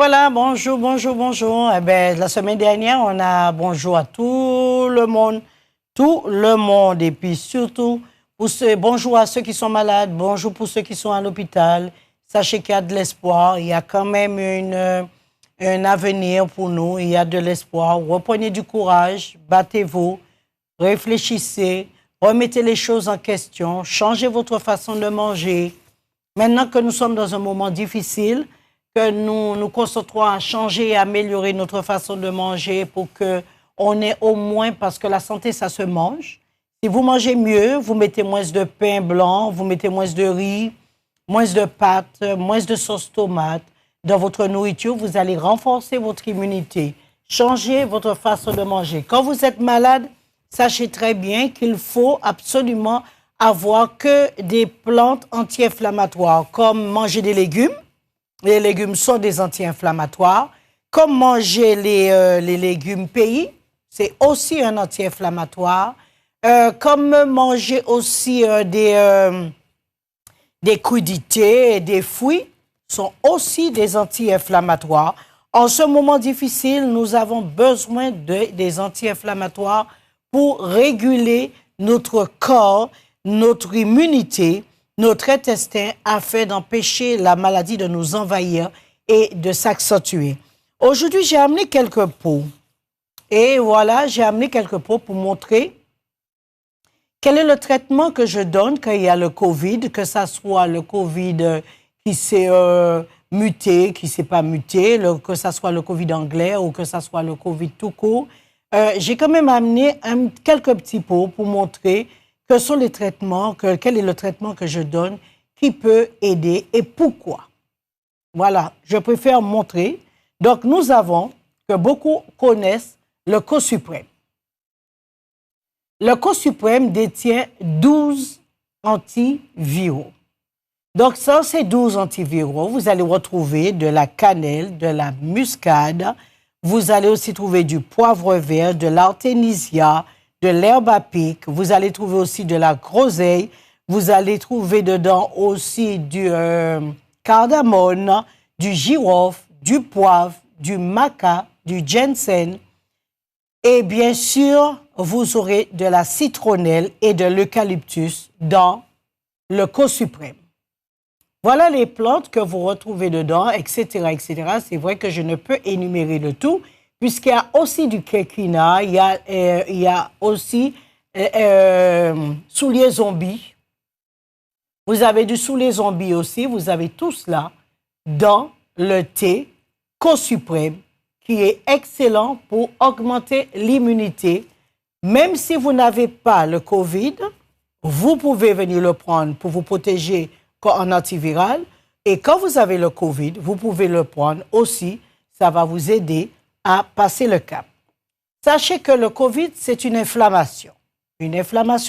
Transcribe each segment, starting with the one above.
voilà, bonjour, bonjour, bonjour. Eh ben, la semaine dernière, on a bonjour à tout le monde. Tout le monde. Et puis surtout, bonjour à ceux qui sont malades, bonjour pour ceux qui sont à l'hôpital. Sachez qu'il y a de l'espoir, il y a quand même un avenir pour nous, il y a de l'espoir. Reprenez du courage, battez-vous, réfléchissez, remettez les choses en question, changez votre façon de manger. Maintenant que nous sommes dans un moment difficile, que nous nous concentrons à changer et améliorer notre façon de manger pour qu'on ait au moins, parce que la santé, ça se mange. Si vous mangez mieux, vous mettez moins de pain blanc, vous mettez moins de riz, moins de pâtes, moins de sauce tomate. Dans votre nourriture, vous allez renforcer votre immunité. Changez votre façon de manger. Quand vous êtes malade, sachez très bien qu'il faut absolument avoir que des plantes anti-inflammatoires, comme manger des légumes. Les légumes sont des anti-inflammatoires. Comme manger les légumes pays, c'est aussi un anti-inflammatoire. Comme manger aussi des crudités et des fruits sont aussi des anti-inflammatoires. En ce moment difficile, nous avons besoin des anti-inflammatoires pour réguler notre corps, notre immunité, notre intestin, afin d'empêcher la maladie de nous envahir et de s'accentuer. Aujourd'hui, j'ai amené quelques pots. Et voilà, j'ai amené quelques pots pour montrer quel est le traitement que je donne quand il y a le COVID, que ça soit le COVID qui s'est muté, qui ne s'est pas muté, que ça soit le COVID anglais ou que ça soit le COVID tout court. J'ai quand même amené quelques petits pots pour montrer quels sont les traitements, quel est le traitement que je donne, qui peut aider et pourquoi. Voilà, je préfère montrer. Donc, nous avons, que beaucoup connaissent, le CoSupreme. Le CoSupreme détient 12 antiviraux. Donc, dans ces 12 antiviraux, vous allez retrouver de la cannelle, de la muscade, vous allez aussi trouver du poivre vert, de l'artémisia, de l'herbe à pic, vous allez trouver aussi de la groseille, vous allez trouver dedans aussi du cardamone, du girofle, du poivre, du maca, du ginseng. Et bien sûr, vous aurez de la citronnelle et de l'eucalyptus dans le CoSupreme. Voilà les plantes que vous retrouvez dedans, etc., etc. C'est vrai que je ne peux énumérer le tout, puisqu'il y a aussi du quinquina, il y a aussi soulier zombie. Vous avez du soulier zombie aussi, vous avez tout cela dans le thé CoSupreme, qui est excellent pour augmenter l'immunité. Même si vous n'avez pas le COVID, vous pouvez venir le prendre pour vous protéger en antiviral. Et quand vous avez le COVID, vous pouvez le prendre aussi. Ça va vous aider à passer le cap. Sachez que le COVID, c'est une inflammation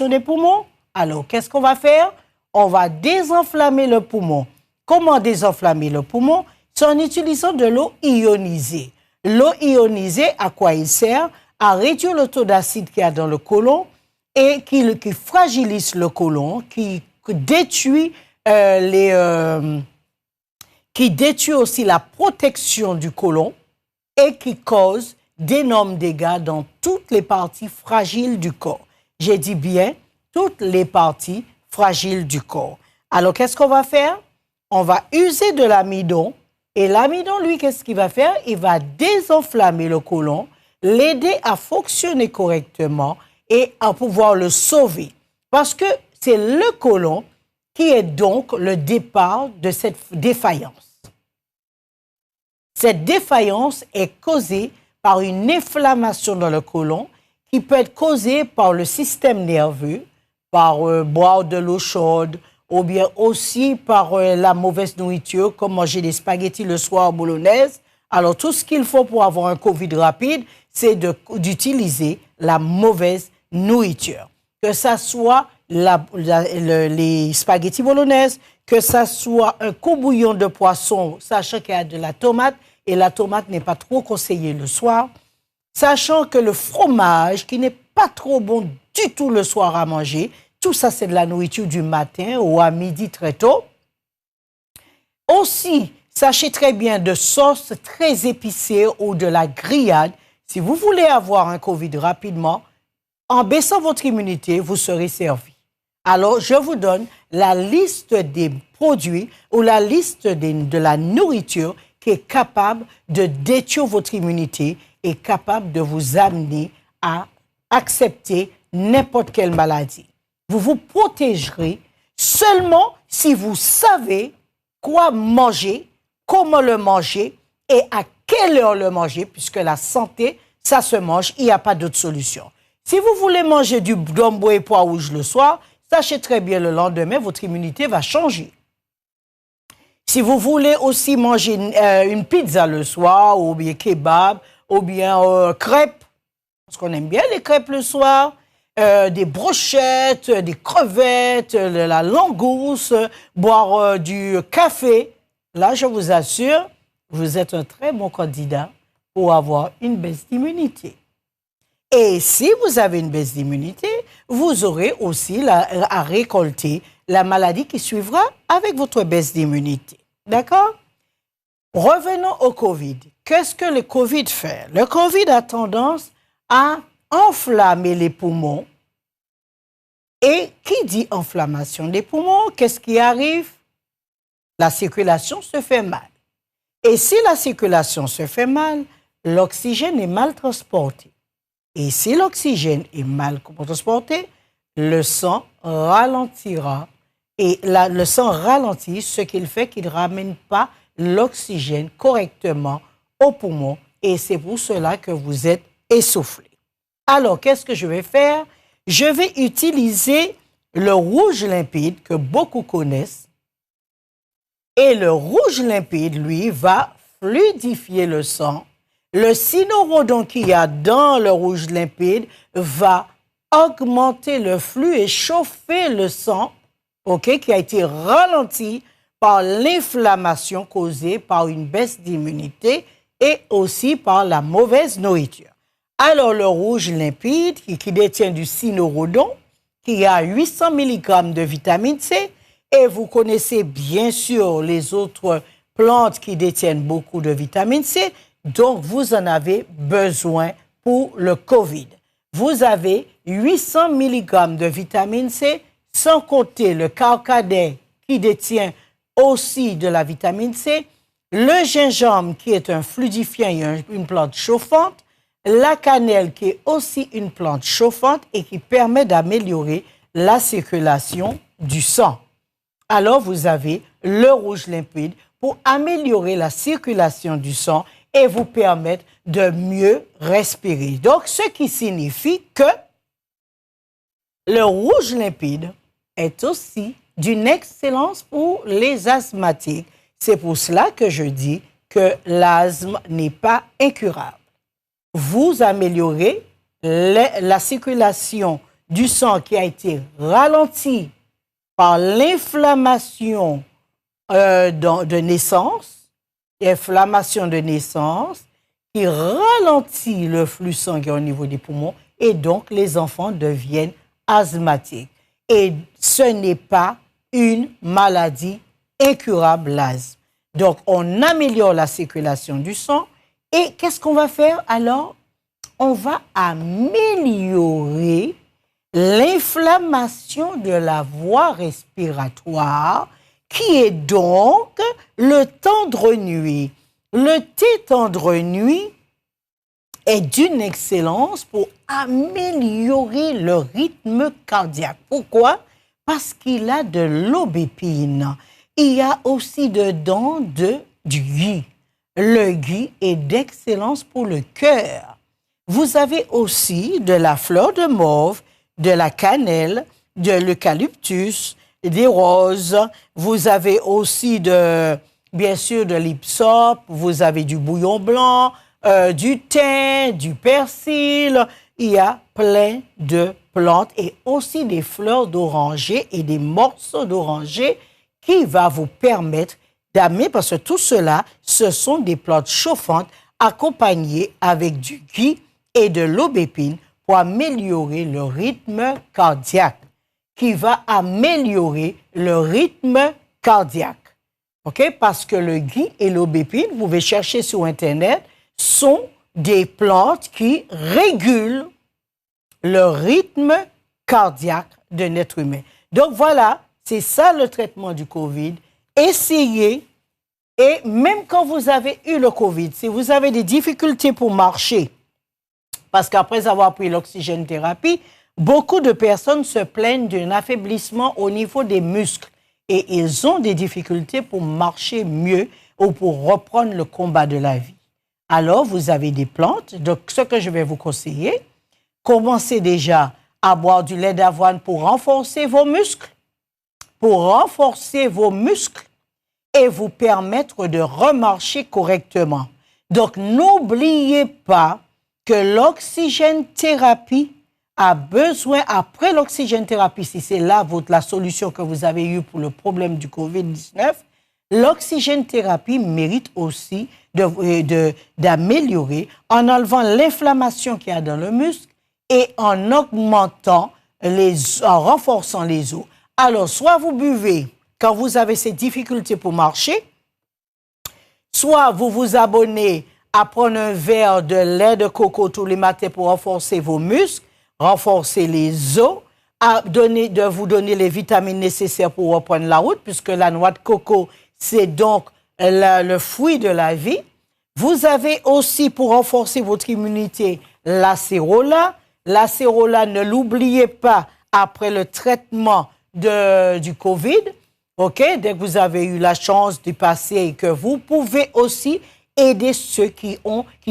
des poumons. Alors, qu'est-ce qu'on va faire? On va désenflammer le poumon. Comment désenflammer le poumon? C'est en utilisant de l'eau ionisée. L'eau ionisée, à quoi il sert? À réduire le taux d'acide qu'il y a dans le côlon et qui fragilise le côlon, qui détruit qui détruit aussi la protection du côlon et qui cause d'énormes dégâts dans toutes les parties fragiles du corps. J'ai dit bien, toutes les parties fragiles du corps. Alors, qu'est-ce qu'on va faire? On va user de l'amidon. Et l'amidon, lui, qu'est-ce qu'il va faire? Il va désenflammer le côlon, l'aider à fonctionner correctement et à pouvoir le sauver. Parce que c'est le côlon qui est donc le départ de cette défaillance. Cette défaillance est causée par une inflammation dans le côlon qui peut être causée par le système nerveux, par boire de l'eau chaude, ou bien aussi par la mauvaise nourriture, comme manger des spaghettis le soir bolognaise. Alors, tout ce qu'il faut pour avoir un COVID rapide, c'est d'utiliser la mauvaise nourriture. Que ça soit les spaghettis bolognaises, que ça soit un courbouillon de poisson, sachant qu'il y a de la tomate, et la tomate n'est pas trop conseillée le soir, sachant que le fromage, qui n'est pas trop bon du tout le soir à manger, tout ça, c'est de la nourriture du matin ou à midi très tôt. Aussi, Sachez très bien de sauce très épicée ou de la grillade. Si vous voulez avoir un COVID rapidement, en baissant votre immunité, vous serez servi. Alors, je vous donne la liste des produits ou la liste de la nourriture qui est capable de détruire votre immunité et capable de vous amener à accepter n'importe quelle maladie. Vous vous protégerez seulement si vous savez quoi manger, comment le manger et à quelle heure le manger, puisque la santé, ça se mange, il n'y a pas d'autre solution. Si vous voulez manger du gombo et pois rouge le soir, sachez très bien le lendemain, votre immunité va changer. Si vous voulez aussi manger une pizza le soir, ou bien kebab, ou bien crêpes, parce qu'on aime bien les crêpes le soir, des brochettes, des crevettes, la langouste, boire du café, là, je vous assure, vous êtes un très bon candidat pour avoir une baisse d'immunité. Et si vous avez une baisse d'immunité, vous aurez aussi à récolter la maladie qui suivra avec votre baisse d'immunité. D'accord? Revenons au COVID. Qu'est-ce que le COVID fait? Le COVID a tendance à enflammer les poumons. Et qui dit inflammation des poumons, qu'est-ce qui arrive? La circulation se fait mal. Et si la circulation se fait mal, l'oxygène est mal transporté. Et si l'oxygène est mal transporté, le sang ralentira. Et le sang ralentit, ce qu'il fait qu'il ne ramène pas l'oxygène correctement aux poumons. Et c'est pour cela que vous êtes essoufflé. Alors, qu'est-ce que je vais faire? Je vais utiliser le rouge limpide que beaucoup connaissent. Et le rouge limpide, lui, va fluidifier le sang. Le cynorhodon qu'il y a dans le rouge limpide va augmenter le flux et chauffer le sang, qui a été ralenti par l'inflammation causée par une baisse d'immunité et aussi par la mauvaise nourriture. Alors, le rouge limpide, qui détient du cynorhodon, qui a 800 mg de vitamine C, et vous connaissez bien sûr les autres plantes qui détiennent beaucoup de vitamine C, donc vous en avez besoin pour le COVID. Vous avez 800 mg de vitamine C, sans compter le carcadé qui détient aussi de la vitamine C, le gingembre qui est un fluidifiant et une plante chauffante, la cannelle qui est aussi une plante chauffante et qui permet d'améliorer la circulation du sang. Alors vous avez le rouge limpide pour améliorer la circulation du sang et vous permettre de mieux respirer. Donc, ce qui signifie que le rouge limpide est aussi d'une excellence pour les asthmatiques. C'est pour cela que je dis que l'asthme n'est pas incurable. Vous améliorez la circulation du sang qui a été ralentie par l'inflammation de naissance, inflammation de naissance, qui ralentit le flux sanguin au niveau des poumons et donc les enfants deviennent asthmatiques. Et ce n'est pas une maladie incurable, l'asthme. Donc, on améliore la circulation du sang et qu'est-ce qu'on va faire alors? On va améliorer l'inflammation de la voie respiratoire qui est donc le tendre nuit. Le thé tendre nuit est d'une excellence pour améliorer le rythme cardiaque. Pourquoi? Parce qu'il a de l'aubépine. Il y a aussi dedans du ghee. Le ghee est d'excellence pour le cœur. Vous avez aussi de la fleur de mauve, de la cannelle, de l'eucalyptus, des roses. Vous avez aussi bien sûr de l'hyssop, vous avez du bouillon blanc, du thym, du persil. Il y a plein de plantes et aussi des fleurs d'oranger et des morceaux d'oranger qui va vous permettre d'amener, parce que tout cela, ce sont des plantes chauffantes accompagnées avec du ghee et de l'aubépine pour améliorer le rythme cardiaque, qui va améliorer le rythme cardiaque. OK? Parce que le gui et l'aubépine, vous pouvez chercher sur Internet, sont des plantes qui régulent le rythme cardiaque d'un être humain. Donc voilà, c'est ça le traitement du COVID. Essayez, et même quand vous avez eu le COVID, si vous avez des difficultés pour marcher, parce qu'après avoir pris l'oxygène thérapie, beaucoup de personnes se plaignent d'un affaiblissement au niveau des muscles et ils ont des difficultés pour marcher mieux ou pour reprendre le combat de la vie. Alors, vous avez des plantes. Donc, ce que je vais vous conseiller, commencez déjà à boire du lait d'avoine pour renforcer vos muscles, et vous permettre de remarcher correctement. Donc, n'oubliez pas que l'oxygène thérapie a besoin, après l'oxygène thérapie, si c'est là la solution que vous avez eue pour le problème du COVID-19, l'oxygène thérapie mérite aussi d'améliorer en enlevant l'inflammation qu'il y a dans le muscle et en augmentant, en renforçant les os. Alors, soit vous buvez quand vous avez ces difficultés pour marcher, soit vous vous abonnez à prendre un verre de lait de coco tous les matins pour renforcer vos muscles, renforcer les os, de vous donner les vitamines nécessaires pour reprendre la route, puisque la noix de coco, c'est donc le fruit de la vie. Vous avez aussi, pour renforcer votre immunité, l'acérola. L'acérola, ne l'oubliez pas, après le traitement du COVID, OK? Dès que vous avez eu la chance d'y passer et que vous pouvez aussi aider ceux qui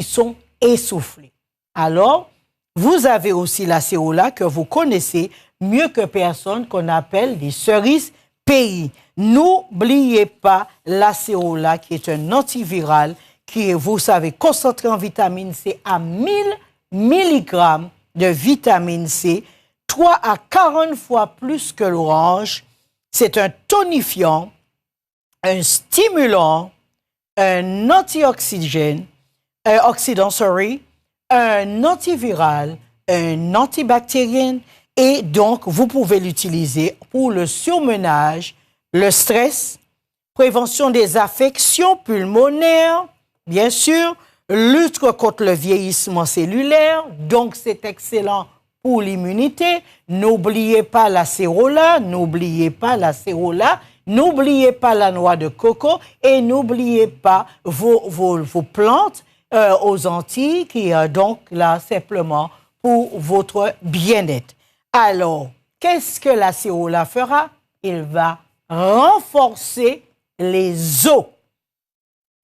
sont essoufflés. Alors, vous avez aussi l'acérola que vous connaissez mieux que personne, qu'on appelle les cerises pays. N'oubliez pas l'acérola qui est un antiviral qui est, vous savez, concentré en vitamine C à 1000 mg de vitamine C, 3 à 40 fois plus que l'orange. C'est un tonifiant, un stimulant, un antioxydant, un antiviral, un antibactérien, et donc vous pouvez l'utiliser pour le surmenage, le stress, prévention des affections pulmonaires, bien sûr, lutte contre le vieillissement cellulaire, donc c'est excellent pour l'immunité. N'oubliez pas l'acérola, n'oubliez pas la noix de coco et n'oubliez pas vos plantes aux Antilles qui est donc là simplement pour votre bien-être. Alors, qu'est-ce que l'acérola fera? Il va renforcer les os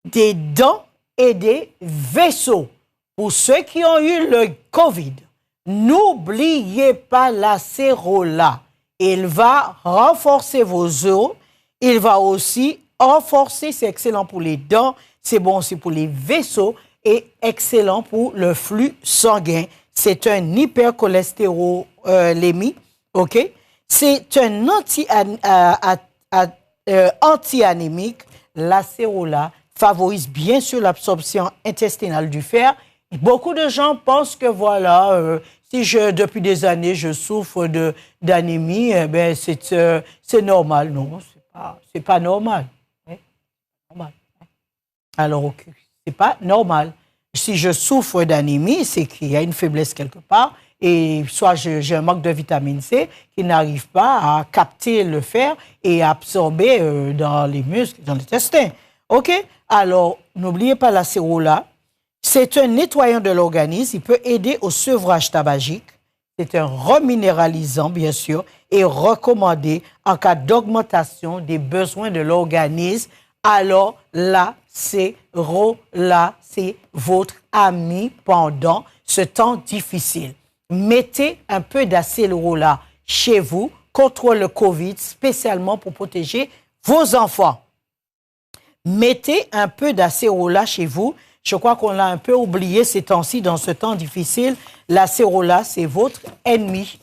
des dents et des vaisseaux. Pour ceux qui ont eu le COVID, n'oubliez pas l'acérola. Il va renforcer vos os. Il va aussi renforcer, c'est excellent pour les dents, c'est bon aussi pour les vaisseaux et excellent pour le flux sanguin. C'est un hypercholestérolémie, OK? C'est un anti-anémique. L'acérola favorise bien sûr l'absorption intestinale du fer. Beaucoup de gens pensent que voilà, si depuis des années je souffre d'anémie, c'est normal. Non, c'est pas normal. Hein? Normal. Alors, okay, c'est pas normal. Si je souffre d'anémie, c'est qu'il y a une faiblesse quelque part, et soit j'ai un manque de vitamine C qui n'arrive pas à capter le fer et absorber dans les muscles, dans l'intestin. OK? Alors, n'oubliez pas l'acérola. C'est un nettoyant de l'organisme. Il peut aider au sevrage tabagique. C'est un reminéralisant, bien sûr, et recommandé en cas d'augmentation des besoins de l'organisme. Alors, l'acérola, c'est votre ami pendant ce temps difficile. Mettez un peu d'acérola chez vous contre le COVID, spécialement pour protéger vos enfants. Mettez un peu d'acérola chez vous. Je crois qu'on l'a un peu oublié ces temps-ci, dans ce temps difficile. L'acérola, c'est votre ennemi.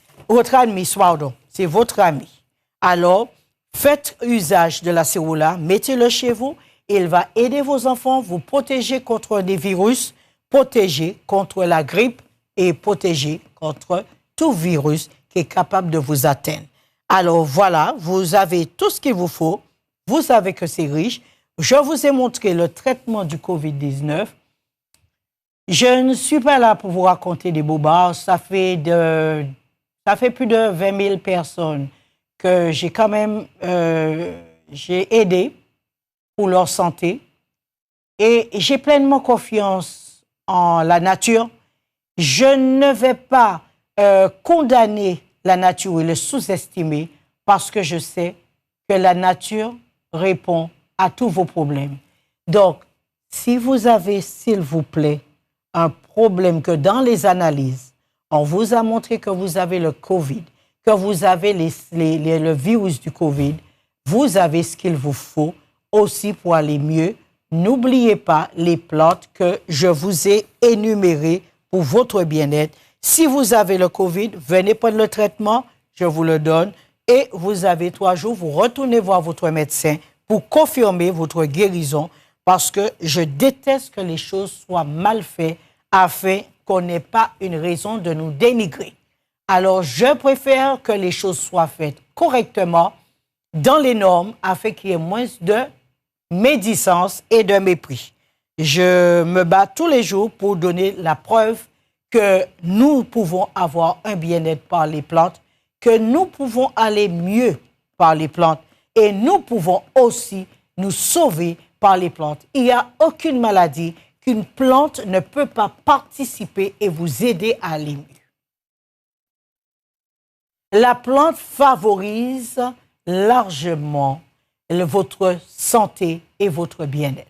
C'est votre ami. Alors, faites usage de l'acérola, mettez-le chez vous. Il va aider vos enfants, vous protéger contre des virus, protéger contre la grippe et protéger contre tout virus qui est capable de vous atteindre. Alors voilà, vous avez tout ce qu'il vous faut. Vous savez que c'est riche. je vous ai montré le traitement du COVID-19. Je ne suis pas là pour vous raconter des bobards. Ça fait plus de 20 000 personnes que j'ai quand même j'ai aidé pour leur santé. Et j'ai pleinement confiance en la nature. Je ne vais pas condamner la nature et le sous-estimer parce que je sais que la nature répond à tous vos problèmes. Donc, si vous avez, s'il vous plaît, un problème que dans les analyses, on vous a montré que vous avez le COVID, que vous avez le virus du COVID, vous avez ce qu'il vous faut aussi pour aller mieux. N'oubliez pas les plantes que je vous ai énumérées pour votre bien-être. Si vous avez le COVID, venez prendre le traitement, je vous le donne. Et vous avez 3 jours, vous retournez voir votre médecin pour confirmer votre guérison parce que je déteste que les choses soient mal faites afin qu'on n'ait pas une raison de nous dénigrer. Alors, je préfère que les choses soient faites correctement dans les normes afin qu'il y ait moins de médisance et de mépris. Je me bats tous les jours pour donner la preuve que nous pouvons avoir un bien-être par les plantes, que nous pouvons aller mieux par les plantes et nous pouvons aussi nous sauver par les plantes. Il n'y a aucune maladie qu'une plante ne peut pas participer et vous aider à aller mieux. La plante favorise largement votre santé et votre bien-être.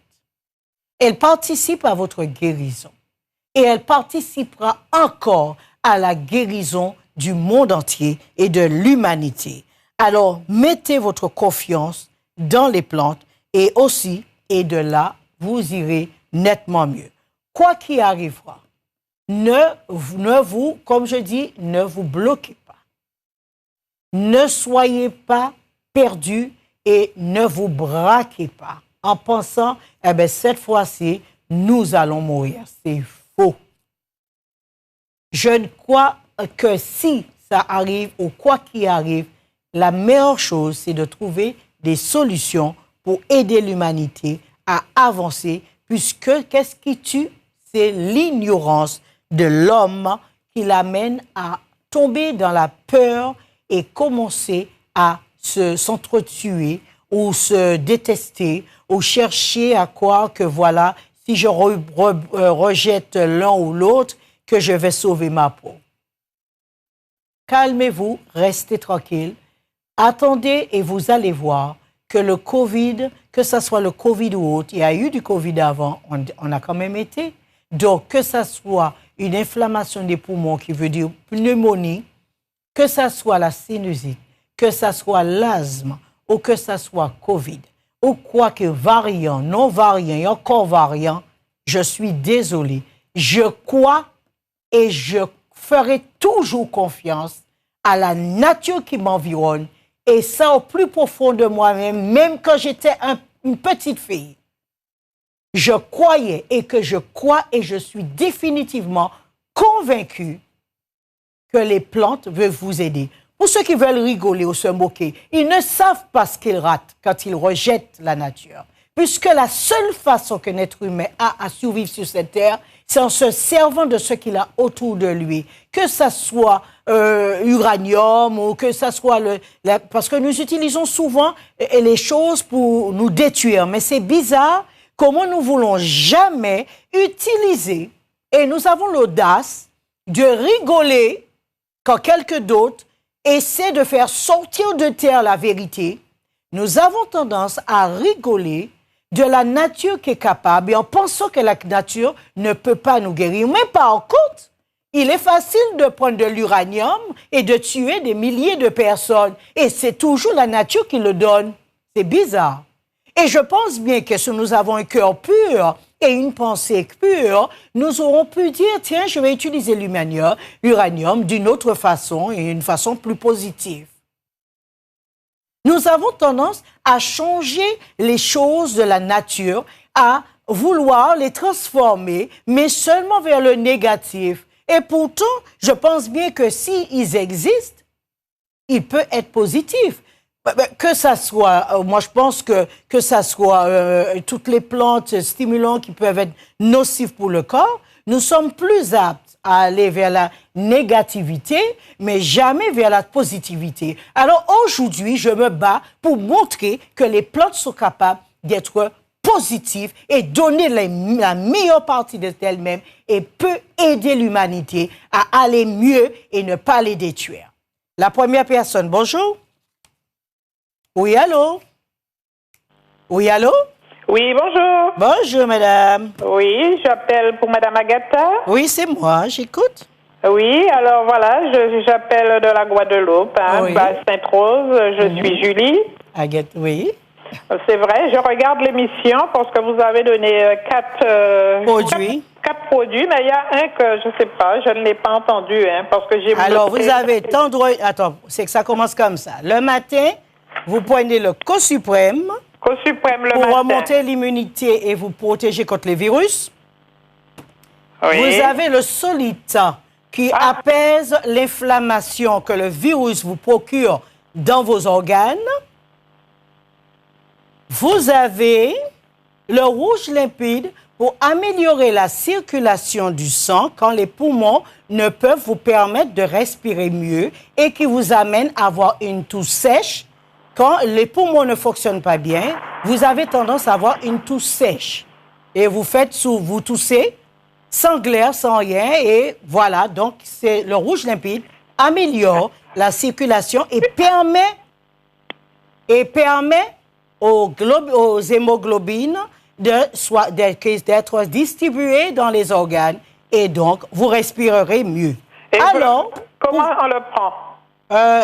Elle participe à votre guérison et elle participera encore à la guérison du monde entier et de l'humanité. Alors, mettez votre confiance dans les plantes et aussi, et de là, vous irez nettement mieux. Quoi qu'il arrivera, comme je dis, ne vous bloquez pas. Ne soyez pas perdus et ne vous braquez pas en pensant, cette fois-ci, nous allons mourir. C'est faux. Je ne crois que si ça arrive ou quoi qu'il arrive, la meilleure chose, c'est de trouver des solutions pour aider l'humanité à avancer, puisque qu'est-ce qui tue? C'est l'ignorance de l'homme qui l'amène à tomber dans la peur et commencer à s'entretuer ou se détester ou chercher à croire que voilà, si je rejette l'un ou l'autre, que je vais sauver ma peau. Calmez-vous, restez tranquille, attendez et vous allez voir que le Covid, que ce soit le Covid ou autre, il y a eu du Covid avant, on a quand même été. Donc, que ce soit une inflammation des poumons qui veut dire pneumonie, que ce soit la sinusite, que ce soit l'asthme ou que ce soit Covid, ou quoi que variant, non variant et encore variant, je suis désolé. Je crois et je ferai toujours confiance à la nature qui m'environne et ça au plus profond de moi-même, même quand j'étais une petite fille. Je croyais et que je crois et je suis définitivement convaincu que les plantes veulent vous aider. Pour ceux qui veulent rigoler ou se moquer, ils ne savent pas ce qu'ils ratent quand ils rejettent la nature. Puisque la seule façon qu'un être humain a à survivre sur cette terre, c'est en se servant de ce qu'il a autour de lui. Que ça soit uranium ou que ça soit parce que nous utilisons souvent les choses pour nous détruire. Mais c'est bizarre comment nous voulons jamais utiliser et nous avons l'audace de rigoler quand quelqu'un d'autre essaie de faire sortir de terre la vérité. Nous avons tendance à rigoler de la nature qui est capable et en pensant que la nature ne peut pas nous guérir. Mais par contre, il est facile de prendre de l'uranium et de tuer des milliers de personnes. Et c'est toujours la nature qui le donne. C'est bizarre. Et je pense bien que si nous avons un cœur pur et une pensée pure, nous aurons pu dire, tiens, je vais utiliser l'uranium d'une autre façon et une façon plus positive. Nous avons tendance à changer les choses de la nature, à vouloir les transformer, mais seulement vers le négatif. Et pourtant, je pense bien que s'ils existent, ils peuvent être positifs. Que ça soit, moi je pense que ça soit toutes les plantes stimulantes qui peuvent être nocives pour le corps, nous sommes plus aptes à aller vers la négativité, mais jamais vers la positivité. Alors aujourd'hui, je me bats pour montrer que les plantes sont capables d'être positives et donner la meilleure partie d'elles-mêmes et peut aider l'humanité à aller mieux et ne pas les détruire. La première personne, bonjour. Oui, allô? Oui, allô? Oui, bonjour. Bonjour, madame. Oui, j'appelle pour madame Agatha. Oui, c'est moi, j'écoute. Oui, alors voilà, j'appelle de la Guadeloupe, hein, Oui. Sainte-Rose. Je suis Julie. Agathe, oui. C'est vrai, je regarde l'émission parce que vous avez donné Produits. quatre produits, mais il y a un que je ne sais pas, je ne l'ai pas entendu, hein, parce que j'ai... Alors, vous avez Attends, c'est que ça commence comme ça. Le matin, vous prenez le Co-Suprême Co-Suprême le pour matin. remonter l'immunité et vous protéger contre les virus. Oui. Vous avez le Solitant qui apaise l'inflammation que le virus vous procure dans vos organes. Vous avez le rouge limpide pour améliorer la circulation du sang quand les poumons ne peuvent vous permettre de respirer mieux et qui vous amène à avoir une toux sèche. Quand les poumons ne fonctionnent pas bien, vous avez tendance à avoir une toux sèche. Et vous toussez sans glaire, sans rien. Et voilà, donc c'est le rouge limpide améliore la circulation et permet aux hémoglobines d'être distribuées dans les organes et donc vous respirerez mieux. Et alors, comment on le prend?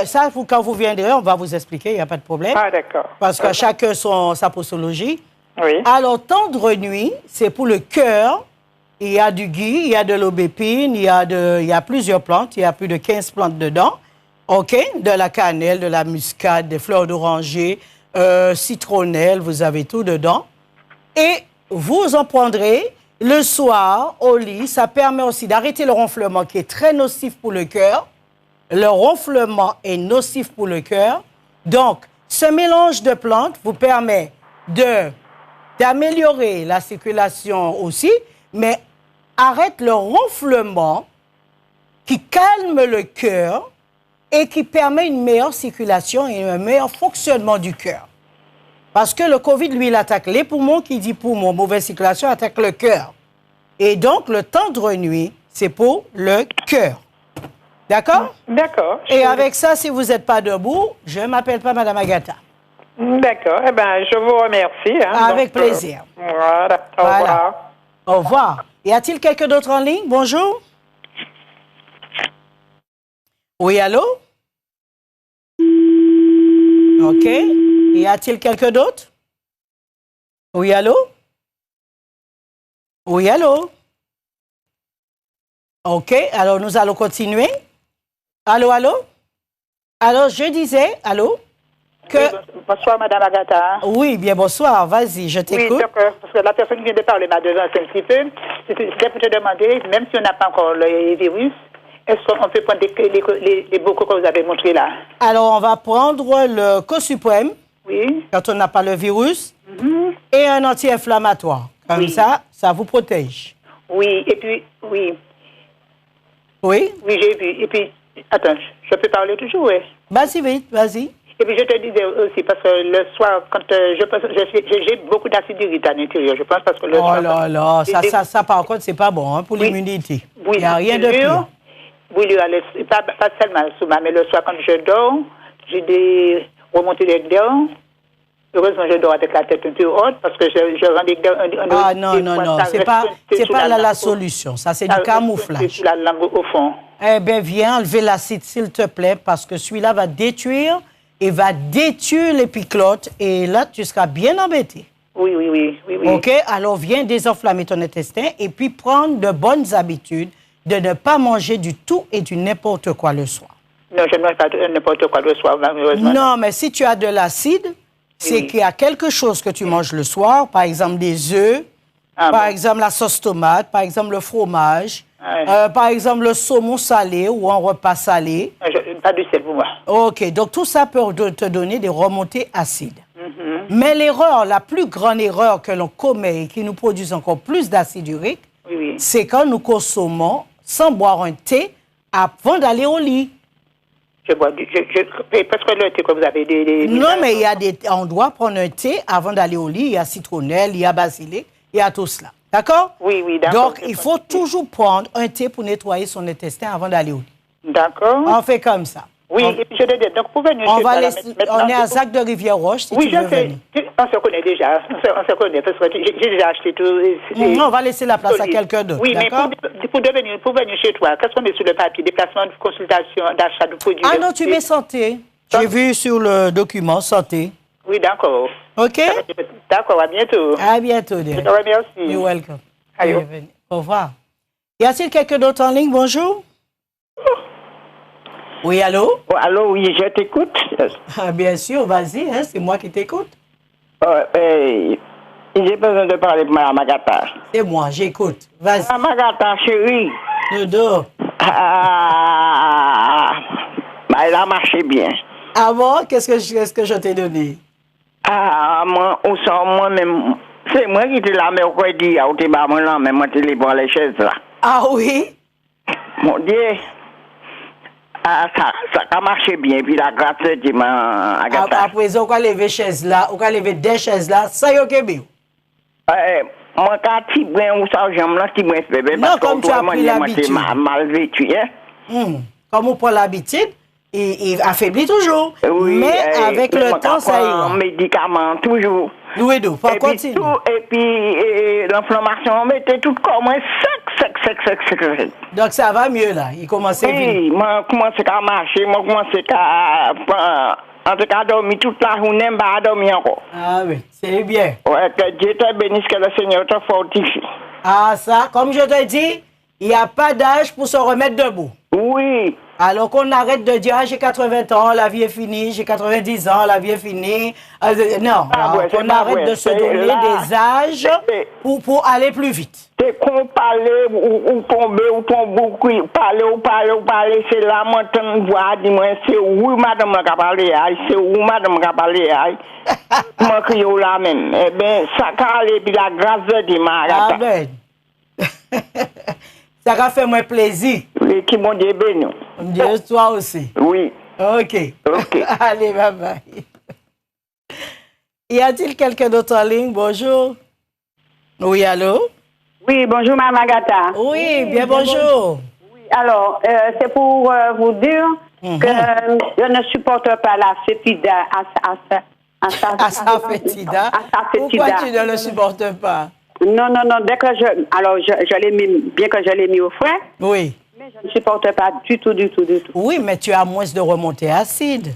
Ça, quand vous viendrez, on va vous expliquer, il n'y a pas de problème. Ah, d'accord. Parce que chacun sa posologie. Oui. Alors, tendre nuit, c'est pour le cœur. Il y a du gui, il y a de l'aubépine, il y a plusieurs plantes, il y a plus de 15 plantes dedans. OK? De la cannelle, de la muscade, des fleurs d'oranger, citronnelle, vous avez tout dedans. Et vous en prendrez le soir au lit. Ça permet aussi d'arrêter le ronflement qui est très nocif pour le cœur. Le ronflement est nocif pour le cœur. Donc, ce mélange de plantes vous permet d'améliorer la circulation aussi, mais arrête le ronflement qui calme le cœur et qui permet une meilleure circulation et un meilleur fonctionnement du cœur. Parce que le COVID, lui, il attaque les poumons. Qui dit poumon, mauvaise circulation, attaque le cœur. Et donc, le tendre nuit, c'est pour le cœur. D'accord? D'accord. Et avec ça, si vous n'êtes pas debout, je ne m'appelle pas Mme Agatha. D'accord. Eh bien, je vous remercie. Hein, avec plaisir. Voilà. Au revoir. Au revoir. Y a-t-il quelqu'un d'autre en ligne? Bonjour. Oui, allô? OK. Y a-t-il quelqu'un d'autre? Oui, allô? Oui, allô? OK. Alors, nous allons continuer. Allô, allô? Alors, je disais, allô? Que... Oui, bonsoir, Madame Agatha. Oui, bien bonsoir. Vas-y, je t'écoute. Oui, d'accord, parce que la personne qui vient de parler m'a devancé un petit peu. C'était pour te demander, même si on n'a pas encore le virus, est-ce qu'on peut prendre les bocaux que vous avez montrés là? Alors, on va prendre le Co-Suprême, oui, quand on n'a pas le virus, et un anti-inflammatoire. Comme oui, ça vous protège. Oui, et puis, oui. Oui? Oui, j'ai vu. Et puis, attends, je peux parler toujours, oui? Vas-y, vite, vas-y. Et puis, je te disais aussi, parce que le soir, quand j'ai beaucoup d'acide urique à l'intérieur, je pense, parce que le soir... Oh là là, ça par contre, c'est pas bon hein, pour l'immunité. Oui, il n'y a rien de pire. Oui, pas seulement le soir, mais le soir, quand je dors, j'ai des remontées des dents. Heureusement, je dors avec la tête un peu haute, parce que je rends des dents... Ah non, c'est pas la solution. Ça, c'est du camouflage. Sur la langue au fond. Eh bien, viens enlever l'acide, s'il te plaît, parce que celui-là va détruire l'épiclote, et là, tu seras bien embêté. Oui. OK? Alors, viens désenflammer ton intestin et puis prendre de bonnes habitudes de ne pas manger du tout et du n'importe quoi le soir. Non, je ne mange pas n'importe quoi le soir, malheureusement. Non, mais si tu as de l'acide, c'est qu'il y a quelque chose que tu manges le soir, par exemple des œufs, par exemple la sauce tomate, par exemple le fromage, par exemple le saumon salé ou un repas salé. pas du sel pour moi. OK, donc tout ça peut te donner des remontées acides. Mais l'erreur, la plus grande erreur que l'on commet et qui nous produit encore plus d'acide urique, c'est quand nous consommons sans boire un thé avant d'aller au lit. Je bois parce que le thé que vous avez non, mais on doit prendre un thé avant d'aller au lit. Il y a citronnelle, il y a basilic, il y a tout cela. D'accord? Oui, d'accord. Donc, il faut toujours prendre un thé pour nettoyer son intestin avant d'aller au lit. D'accord. On fait comme ça. Oui, et puis je te dis, donc pour venir on est à Zac de Rivière-Roche, si tu veux venir. On se connaît déjà, on se connaît, parce que j'ai déjà acheté tout. On va laisser la place à quelqu'un d'autre. Oui, mais pour venir chez toi, qu'est-ce qu'on met sur le papier? Déplacement, de consultation, d'achat de produits. Ah non, tu mets santé. J'ai vu sur le document santé. Oui, d'accord. OK? D'accord, à bientôt. À bientôt, dear. Je te remercie. You're welcome. Allô. Au revoir. Y a-t-il quelqu'un d'autre en ligne? Bonjour. Oui, allô? Oh, allô, oui, je t'écoute. Ah, bien sûr, vas-y, hein, c'est moi qui t'écoute. J'ai besoin de parler de Mme Agatha. C'est moi, j'écoute. Vas-y. Mme Agatha, chérie. Dodo. Elle a marché bien. Ah bon? Qu'est-ce que je t'ai donné? Moi-même, c'est moi qui te l'ai mercredi, à mais moi, tu les prends les chaises là. Ah oui? Mon Dieu. Ça a marché bien, puis la grâce de ma Agatha. Après, on va lever chaise là, on va lever des chaises là, ça y est, ok, bien. Moi, quand tu prends ou ça, j'aime là, tu prends bébé. Non, comme tu as pris l'habitude. Mal vécu, hein? Comme on prend l'habitude, il affaiblit toujours. Oui, mais avec le temps, ça ira. Médicaments, toujours. Oui, pas continue. Et puis, l'inflammation, on mettait tout comme un sec. Donc, ça va mieux, là. Il commence à venir. Oui, moi, commence à marcher, moi, commence à... En tout cas, dormir toute la journée, je ne vais pas dormir encore. Ah oui, c'est bien. Ouais, que Dieu te bénisse, que le Seigneur te fortifie. Ah, ça, comme je te dis, il n'y a pas d'âge pour se remettre debout. Oui. Alors qu'on arrête de dire, j'ai 80 ans, la vie est finie, j'ai 90 ans, la vie est finie. Non, on arrête de se donner des âges pour aller plus vite. C'est qu'on parle ou tomber ou tomber, parler, c'est là, maintenant, voir, dis-moi, c'est où madame qui a parlé, c'est où madame qui a parlé, moi qui est là même. Eh bien, ça a allé, puis la grâce de Dieu, Amen. Ça va faire moins plaisir. Oui, qui m'ont dit béni. Dieu, toi aussi. Oui. OK. Allez, bye bye. Y a-t-il quelqu'un d'autre en ligne? Bonjour. Oui, allô? Oui, bonjour, Mme Agatha. Oui, bien bonjour. Oui, alors, c'est pour vous dire que je ne supporte pas la fétida. Asafétida. Pourquoi tu ne le supportes pas? Non, dès que je l'ai mis, bien que je l'ai mis au frais. Oui. Mais je ne supporte pas du tout. Oui, mais tu as moins de remontées acides.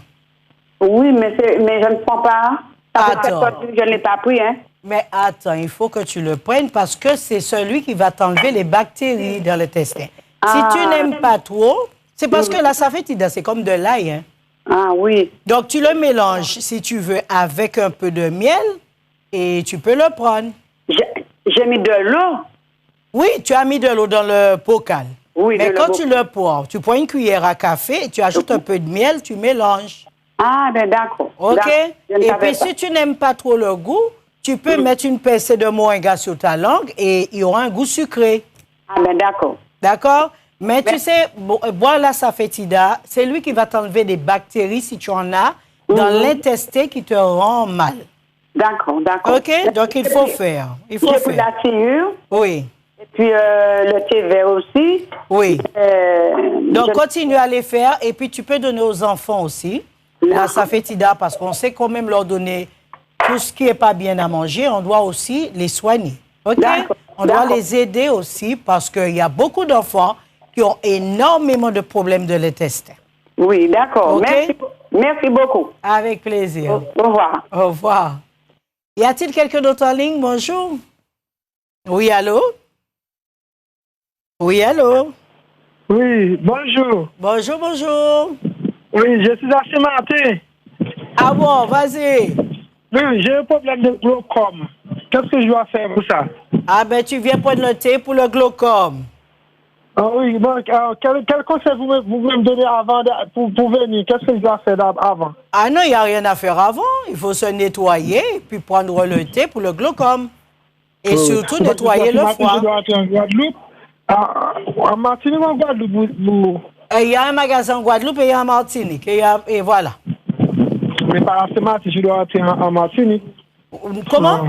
Oui, mais je ne prends pas. Attends. Je ne l'ai pas pris, hein. Mais attends, il faut que tu le prennes parce que c'est celui qui va t'enlever les bactéries dans l'intestin. Si tu n'aimes pas trop, c'est parce que la safétida, c'est comme de l'ail, hein. Ah oui. Donc, tu le mélanges, si tu veux, avec un peu de miel et tu peux le prendre. J'ai mis de l'eau. Oui, tu as mis de l'eau dans le bocal. Oui, mais quand tu le prends, tu prends une cuillère à café, tu ajoutes un peu de miel, tu mélanges. Ah, ben d'accord. OK? Et puis, si tu n'aimes pas trop le goût, tu peux mettre une pincée de moringa sur ta langue et il y aura un goût sucré. Ah, ben d'accord. D'accord? Mais tu sais, boire la safétida, c'est lui qui va t'enlever des bactéries, si tu en as, dans l'intestin qui te rend mal. D'accord. OK? Donc, il faut faire. J'ai pris la sciure. Oui. Et puis, le thé vert aussi. Oui. Donc, continue à les faire. Et puis, tu peux donner aux enfants aussi la safétida parce qu'on sait quand même leur donner tout ce qui n'est pas bien à manger. On doit aussi les soigner. OK? On doit les aider aussi parce qu'il y a beaucoup d'enfants qui ont énormément de problèmes de l'intestin. Oui, d'accord. Okay? Merci beaucoup. Avec plaisir. Au revoir. Au revoir. Y a-t-il quelqu'un d'autre en ligne? Bonjour. Oui, allô? Oui, allô? Oui, bonjour. Bonjour. Oui, je suis assez matin. Ah bon, vas-y. Oui, j'ai un problème de glaucome. Qu'est-ce que je dois faire pour ça? Ah ben, tu viens prendre le thé pour le glaucome. Ah oui, donc, quel conseil vous pouvez me donner avant pour venir? Qu'est-ce que je dois faire avant? Ah non, il n'y a rien à faire avant. Il faut se nettoyer, puis prendre le thé pour le glaucome. Et surtout, nettoyer le foie. Je dois être en Guadeloupe. En Martinique ou en Guadeloupe? Il y a un magasin en Guadeloupe et il y a en Martinique. Et voilà. Mais par ce matin, je dois être en Martinique. Comment?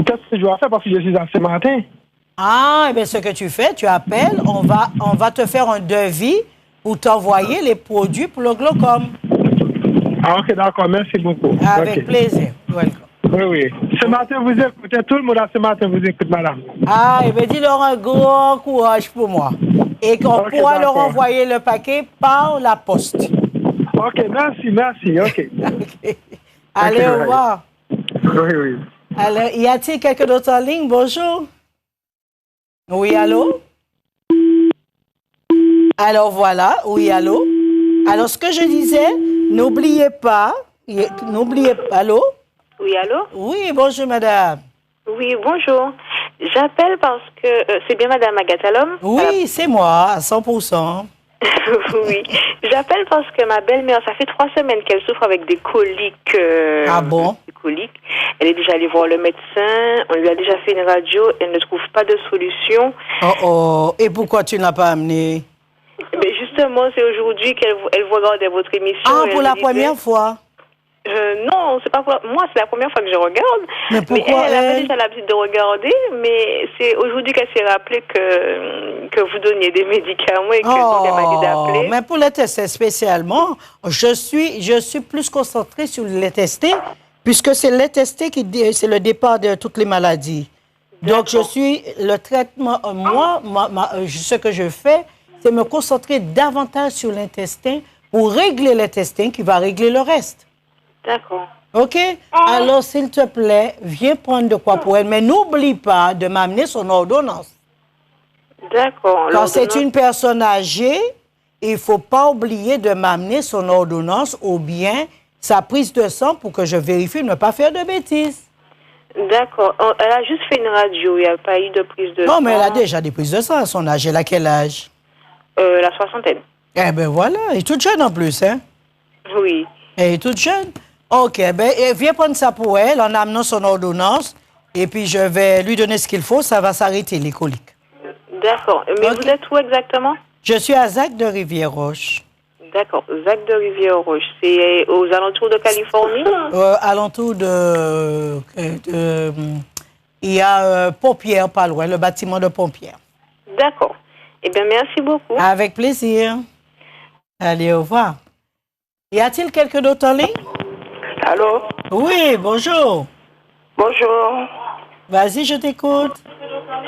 Qu'est-ce que je dois faire parce que je suis à ce matin? Ah, eh bien, ce que tu fais, tu appelles, on va te faire un devis pour t'envoyer les produits pour le glaucome. Ah, ok, d'accord, merci beaucoup. Avec plaisir. Welcome. Oui, oui. Ce matin, vous écoutez, tout le monde ce matin vous écoute, madame. Ah, eh bien, dis-leur un grand courage pour moi. Et qu'on pourra leur envoyer le paquet par la poste. Ok, merci, ok. Okay. Allez, au revoir. Oui, oui. Alors, y a-t-il quelqu'un d'autre en ligne? Bonjour. Oui, allô? Alors, voilà. Oui, allô? Alors, ce que je disais, n'oubliez pas, allô? Oui, allô? Oui, bonjour, madame. Oui, bonjour. J'appelle parce que... c'est bien madame Agatha Lhomme? Oui, c'est moi, à 100%. Oui. J'appelle parce que ma belle-mère, ça fait 3 semaines qu'elle souffre avec des coliques. Ah bon? Des coliques. Elle est déjà allée voir le médecin. On lui a déjà fait une radio. Elle ne trouve pas de solution. Oh. Et pourquoi tu ne l'as pas amenée? Mais justement, c'est aujourd'hui qu'elle regardait votre émission. Ah, pour la première fois? Non, c'est pas pour moi, c'est la première fois que je regarde. Mais pourquoi elle avait déjà l'habitude de regarder, mais c'est aujourd'hui qu'elle s'est rappelée que vous donniez des médicaments et que donc elle m'a dit d'appeler. Mais pour les tester spécialement, je suis plus concentrée sur les tester, puisque c'est les tester c'est le départ de toutes les maladies. Donc je suis le traitement, ce que je fais, c'est me concentrer davantage sur l'intestin pour régler l'intestin qui va régler le reste. D'accord. OK? Alors, s'il te plaît, viens prendre de quoi pour elle. Mais n'oublie pas de m'amener son ordonnance. D'accord. Quand c'est une personne âgée, il ne faut pas oublier de m'amener son ordonnance ou bien sa prise de sang pour que je vérifie ne pas faire de bêtises. D'accord. Elle a juste fait une radio. Il n'y a pas eu de prise de sang. Non, mais elle a déjà des prises de sang à son âge. Elle a quel âge? La soixantaine. Eh bien, voilà. Elle est toute jeune en plus, hein? Oui. Elle est toute jeune. OK, viens prendre ça pour elle en amenant son ordonnance et puis je vais lui donner ce qu'il faut, ça va s'arrêter, les coliques. D'accord. Mais vous êtes où exactement? Je suis à Zac de Rivière-Roche. D'accord, Zac de Rivière-Roche. C'est aux alentours de Californie? Alentours il y a Pompière, pas loin, le bâtiment de Pompière. D'accord. Eh bien, merci beaucoup. Avec plaisir. Allez, au revoir. Y a-t-il quelqu'un d'autre en ligne? Allô? Oui, bonjour. Bonjour. Vas-y, je t'écoute.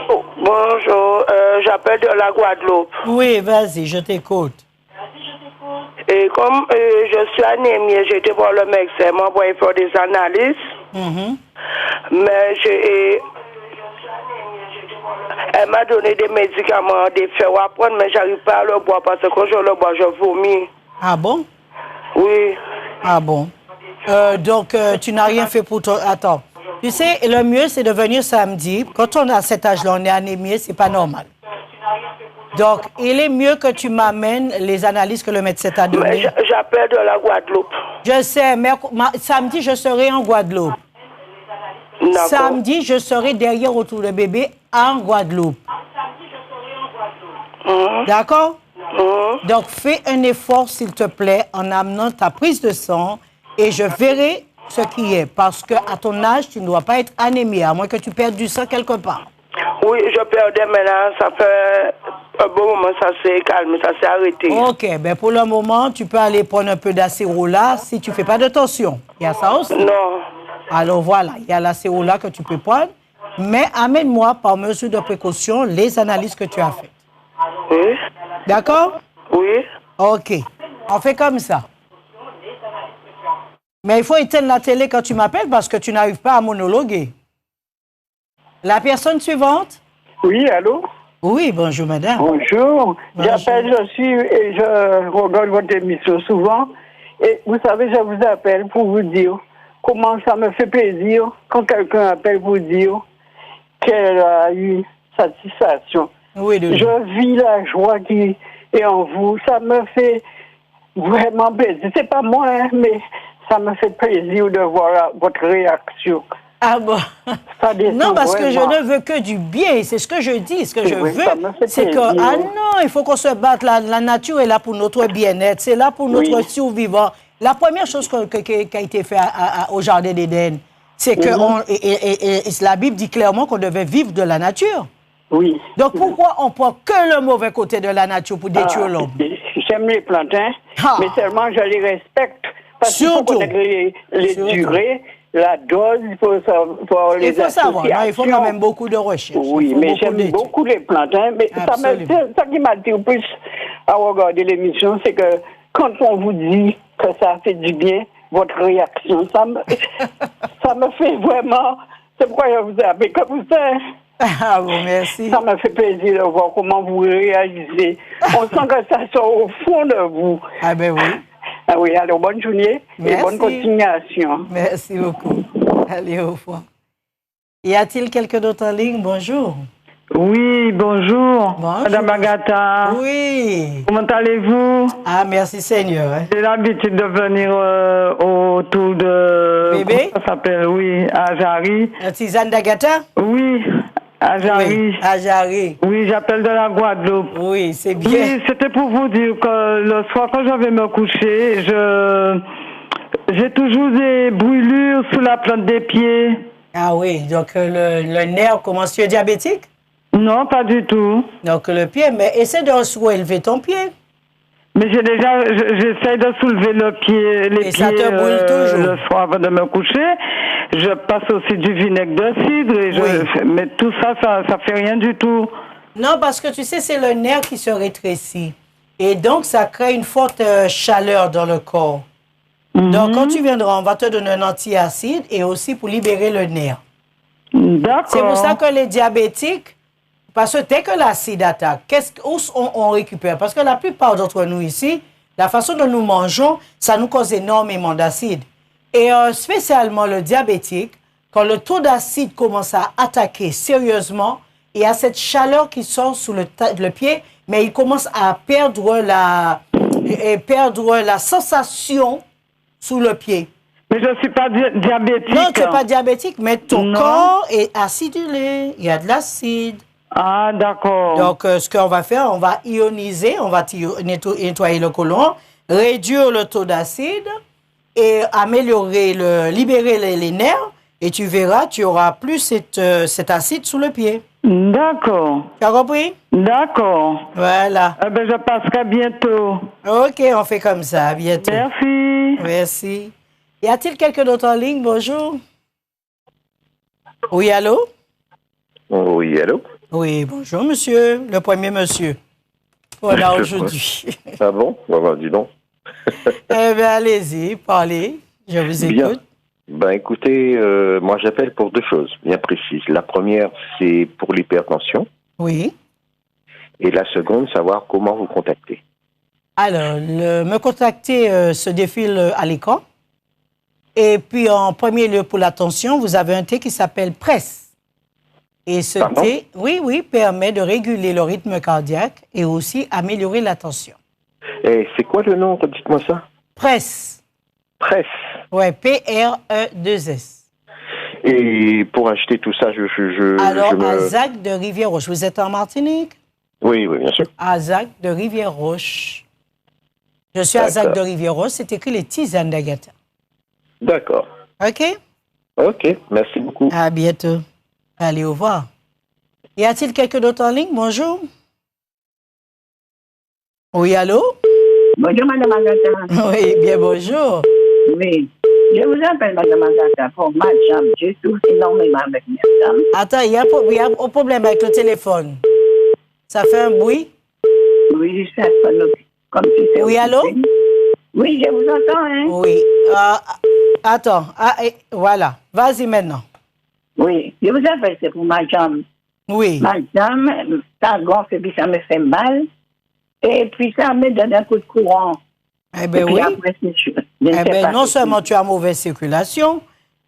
Oh, bonjour, j'appelle de la Guadeloupe. Oui, vas-y, je t'écoute. Et comme je suis anémie, j'ai été voir le médecin, m'a envoyé faire des analyses. Mais elle m'a donné des médicaments, des fers à prendre, mais j'arrive pas à le boire parce que quand je le bois, je vomis. Ah bon? Oui. Ah bon? Donc, tu n'as rien fait pour toi. Attends. Tu sais, le mieux, c'est de venir samedi. Quand on a cet âge-là, on est anémié, c'est pas normal. Donc, il est mieux que tu m'amènes les analyses que le médecin t'a données. J'appelle de la Guadeloupe. Je sais, mais samedi, je serai en Guadeloupe. Samedi, je serai derrière autour de bébé en Guadeloupe. D'accord? Donc, fais un effort, s'il te plaît, en amenant ta prise de sang et je verrai ce qui est. Parce qu'à ton âge, tu ne dois pas être anémie, à moins que tu perdes du sang quelque part. Oui, je perdais, mais là, ça fait un bon moment, ça s'est calmé, ça s'est arrêté. OK, ben pour le moment, tu peux aller prendre un peu d'acérola si tu ne fais pas de tension. Il y a ça aussi? Non. Alors voilà, il y a l'acérola que tu peux prendre, mais amène-moi par mesure de précaution les analyses que tu as faites. Oui. D'accord? Oui. OK, on fait comme ça. Mais il faut éteindre la télé quand tu m'appelles parce que tu n'arrives pas à monologuer. La personne suivante? Oui, allô? Oui, bonjour madame. Bonjour. J'appelle, je regarde votre émission souvent. Et vous savez, je vous appelle pour vous dire comment ça me fait plaisir quand quelqu'un appelle pour dire qu'elle a eu satisfaction. Oui, Doudou. Je vis la joie qui est en vous. Ça me fait vraiment plaisir. C'est pas moi, hein, mais ça me fait plaisir de voir votre réaction. Ah bon? Non, parce que je vraiment. ne veux que du bien. C'est ce que je dis. Ce que je Oui, ça me veux, fait c'est que, plaisir. ah non, il faut qu'on se batte. La nature est là pour notre bien-être. C'est là pour notre Oui. survivant. La première chose qui a été faite au Jardin d'Éden, c'est que et la Bible dit clairement qu'on devait vivre de la nature. Oui. Donc, pourquoi on prend que le mauvais côté de la nature pour détruire l'homme? J'aime les plantes, hein, Ah. mais seulement je les respecte. Parce qu'il faut Surtout. connaître les Surtout. durées, la dose, il faut savoir les Il faut savoir, non, il faut quand même associations. beaucoup de recherche. Oui, Il faut mais beaucoup j'aime d'études. beaucoup les plantes. Hein, mais Absolument. c'est ça qui m'attire plus à regarder l'émission, c'est que quand on vous dit que ça fait du bien, votre réaction, ça me fait vraiment... C'est pourquoi je vous ai appelé comme vous savez. Ah bon, merci. Ça me fait plaisir de voir comment vous réagissez. On sent que ça sort au fond de vous. Ah ben oui. Ah oui, alors bonne journée et Merci. bonne continuation. Merci beaucoup. Allez, au revoir. Y a-t-il quelqu'un d'autre en ligne? Bonjour. Oui, bonjour. Bonjour. Madame Agatha. Oui. Comment allez-vous? Ah, merci Seigneur. Hein. J'ai l'habitude de venir autour de... Bébé? Comment ça s'appelle? Oui, à Jarry. La tisane d'Agatha? Oui, à Jarry. Oui, à Jarry. Oui, j'appelle de la Guadeloupe. Oui, c'est bien. Oui, c'était pour vous dire que le soir, quand je vais me coucher, j'ai toujours des brûlures sous la plante des pieds. Ah oui, donc le nerf commence. Tu es diabétique? Non, pas du tout. Donc le pied, mais essaie de soulever ton pied. Mais j'essaie de soulever le pied, les Et pieds ça te brûle toujours. le soir avant de me coucher. Je passe aussi du vinaigre de cidre, et mais tout ça, ça fait rien du tout. Non, parce que tu sais, c'est le nerf qui se rétrécit. Et donc, ça crée une forte chaleur dans le corps. Donc, quand tu viendras, on va te donner un antiacide et aussi pour libérer le nerf. D'accord. C'est pour ça que les diabétiques, parce que dès que l'acide attaque, où on récupère? Parce que la plupart d'entre nous ici, la façon dont nous mangeons, ça nous cause énormément d'acide. Et spécialement le diabétique, quand le taux d'acide commence à attaquer sérieusement, il y a cette chaleur qui sort sous le pied, mais il commence à perdre la sensation sous le pied. Mais je ne suis pas diabétique. Non, tu n'es pas diabétique, mais ton corps est acidulé. Il y a de l'acide. Ah, d'accord. Donc, ce qu'on va faire, on va ioniser, on va nettoyer le côlon, réduire le taux d'acide et libérer les nerfs. Et tu verras, tu auras plus cet acide sous le pied. D'accord. Tu as compris? D'accord. Voilà. Eh ben, je passerai bientôt. OK, on fait comme ça. À bientôt. Merci. Merci. Y a-t-il quelqu'un d'autre en ligne? Bonjour. Oui, allô? Oui, allô? Oui, bonjour, monsieur. Le premier monsieur. Voilà, aujourd'hui. Ah bon? Bah, dis donc. Eh bien, allez-y, parlez. Je vous écoute. Bien. Ben, écoutez, moi, j'appelle pour deux choses bien précises. La première, c'est pour l'hypertension. Oui. Et la seconde, savoir comment vous contacter. Alors, me contacter se défile à l'écran. Et puis, en premier lieu, pour la tension, vous avez un thé qui s'appelle Presse. Et ce thé, oui, permet de réguler le rythme cardiaque et aussi améliorer la tension. Et c'est quoi le nom? Dites-moi ça. Presse. Presse. Oui, P-R-E-2-S. Et pour acheter tout ça, Alors, à Zac de Rivière-Roche. Vous êtes en Martinique? Oui, bien sûr. À Zac de Rivière-Roche. Je suis à Zac de Rivière-Roche. C'est écrit les tisanes d'Agatha. D'accord. OK? OK, merci beaucoup. À bientôt. Allez, au revoir. Y a-t-il quelqu'un d'autre en ligne? Bonjour. Oui, allô? Bonjour, Madame Agatha. Oui, bien bonjour. Oui. Je vous appelle, Madame Agatha, pour ma jambe. Je souffre énormément avec ma jambe. Attends, il y a un problème avec le téléphone. Ça fait un bruit? Oui, ça sonne comme si c'était... Oui, allô? Oui, je vous entends, hein? Oui. Attends. Voilà. Vas-y maintenant. Oui. Je vous appelle, c'est pour ma jambe. Oui. Ma jambe, ça gonfle et puis ça me fait mal. Et puis ça me donne un coup de courant. Eh bien oui. Après, non seulement tu as mauvaise circulation,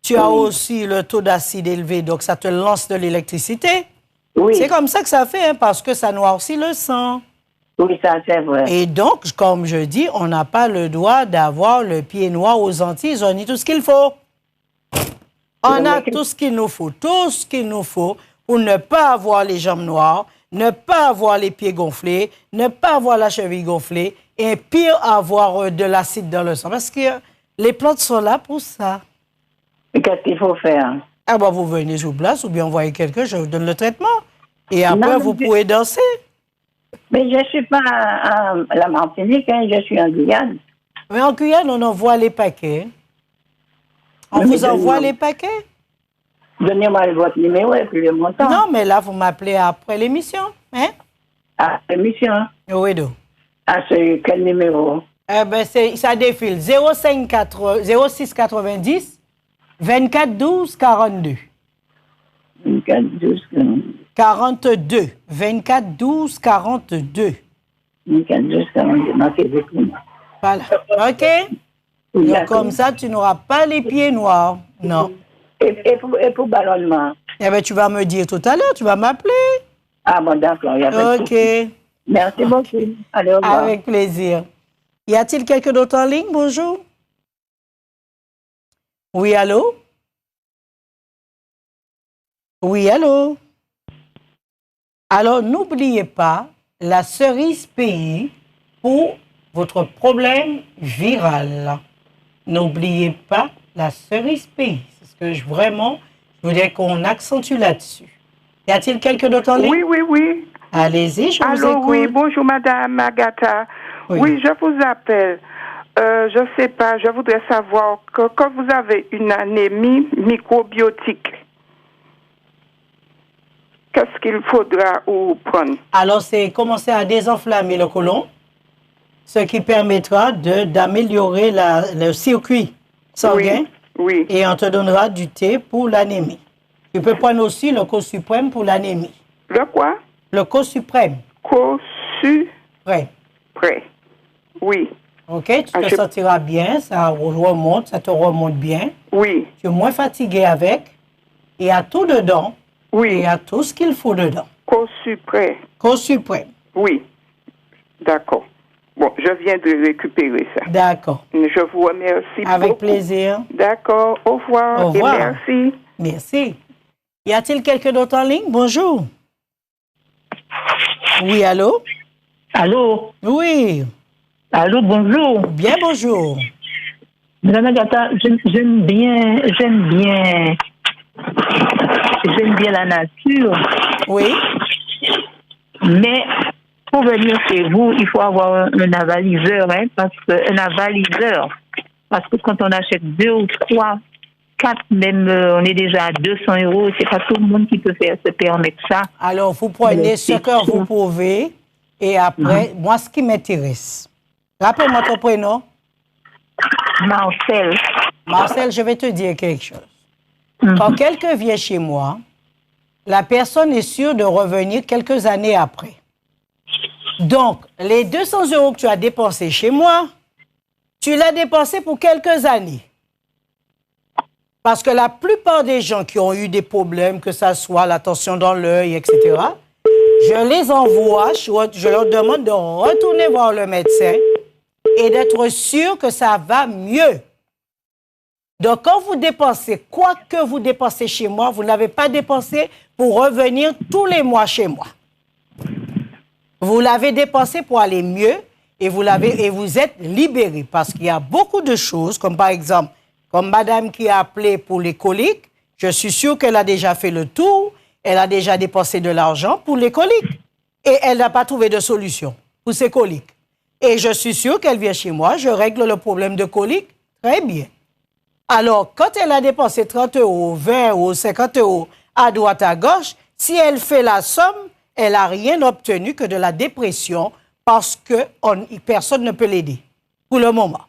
tu as aussi le taux d'acide élevé, donc ça te lance de l'électricité. Oui. C'est comme ça que ça fait, hein, parce que ça noircit le sang. Oui, ça, c'est vrai. Et donc, comme je dis, on n'a pas le droit d'avoir le pied noir aux Antilles. Ils ont tout ce qu'il faut. On a tout ce qu'il nous faut. Tout ce qu'il nous faut pour ne pas avoir les jambes noires, ne pas avoir les pieds gonflés, ne pas avoir la cheville gonflée, et pire, avoir de l'acide dans le sang. Parce que les plantes sont là pour ça. Et qu'est-ce qu'il faut faire? Ah ben, vous venez sur place ou bien envoyez quelqu'un, je vous donne le traitement. Et après, vous pouvez danser. Mais je ne suis pas à la Martinique, hein, je suis en Guyane. Mais en Guyane, on envoie les paquets. On vous envoie les paquets. Donnez-moi votre numéro et puis le montant. Non, mais là, vous m'appelez après l'émission. Hein? Après l'émission? Oui, donc. Ah, c'est quel numéro? Eh ben, ça défile. 06 90 24 12 42. 24 12 42. 24 12 42. 24 12 42. Voilà. OK? Donc, comme ça, tu n'auras pas les pieds noirs. Non. Et pour ballonnement? Eh bien, tu vas me dire tout à l'heure, tu vas m'appeler. Ah bon, d'accord. OK. Merci beaucoup. Allez, au revoir. Avec plaisir. Y a-t-il quelqu'un d'autre en ligne? Bonjour. Oui, allô? Oui, allô? Alors, n'oubliez pas la cerise pays pour votre problème viral. N'oubliez pas la cerise pays. C'est ce que je voudrais qu'on accentue là-dessus. Y a-t-il quelqu'un d'autre en ligne? Oui. Allez-y, je vous écoute. Oui, bonjour Madame Agatha. Oui, je vous appelle. Je ne sais pas, je voudrais savoir que quand vous avez une anémie microbiotique, qu'est-ce qu'il faudra vous prendre? Alors, c'est commencer à désenflammer le côlon, ce qui permettra d'améliorer le circuit sanguin. Oui. Et on te donnera du thé pour l'anémie. Tu peux prendre aussi le co-suprême pour l'anémie. Le quoi? Le co-suprême. Co-suprême. Oui. OK, tu te sentiras bien, ça te remonte bien. Oui. Tu es moins fatigué avec. Il y a tout dedans. Oui. Il y a tout ce qu'il faut dedans. Co-suprême. Co-suprême. Oui. D'accord. Bon, je viens de récupérer ça. D'accord. Je vous remercie beaucoup. Avec plaisir. D'accord. Au revoir. Au revoir. Et merci. Merci. Y a-t-il quelqu'un d'autre en ligne? Bonjour. Oui, allô? Allô? Oui. Allô, bonjour. Bien, bonjour. Madame Agatha, j'aime bien la nature. Oui. Mais pour venir chez vous, il faut avoir un avaliseur, hein, parce que quand on achète 2 ou 3, 4, même on est déjà à 200 €, c'est pas tout le monde qui peut se permettre ça. Alors, vous prenez ce que vous pouvez et après, moi, ce qui m'intéresse. Rappelle-moi ton prénom. Marcel. Marcel, je vais te dire quelque chose. Quand quelqu'un vient chez moi, la personne est sûre de revenir quelques années après. Donc, les 200 € que tu as dépensés chez moi, tu l'as dépensé pour quelques années. Parce que la plupart des gens qui ont eu des problèmes, que ça soit la tension dans l'œil, etc., je les envoie, je leur demande de retourner voir le médecin et d'être sûr que ça va mieux. Donc, quand vous dépensez, quoi que vous dépensez chez moi, vous n'avez pas dépensé pour revenir tous les mois chez moi. Vous l'avez dépensé pour aller mieux et vous êtes libéré. Parce qu'il y a beaucoup de choses, comme par exemple, comme madame qui a appelé pour les coliques, je suis sûre qu'elle a déjà fait le tour, elle a déjà dépensé de l'argent pour les coliques. Et elle n'a pas trouvé de solution pour ses coliques. Et je suis sûre qu'elle vient chez moi, je règle le problème de coliques très bien. Alors, quand elle a dépensé 30 €, 20 €, 50 € à droite, à gauche, si elle fait la somme, elle n'a rien obtenu que de la dépression parce que personne ne peut l'aider pour le moment.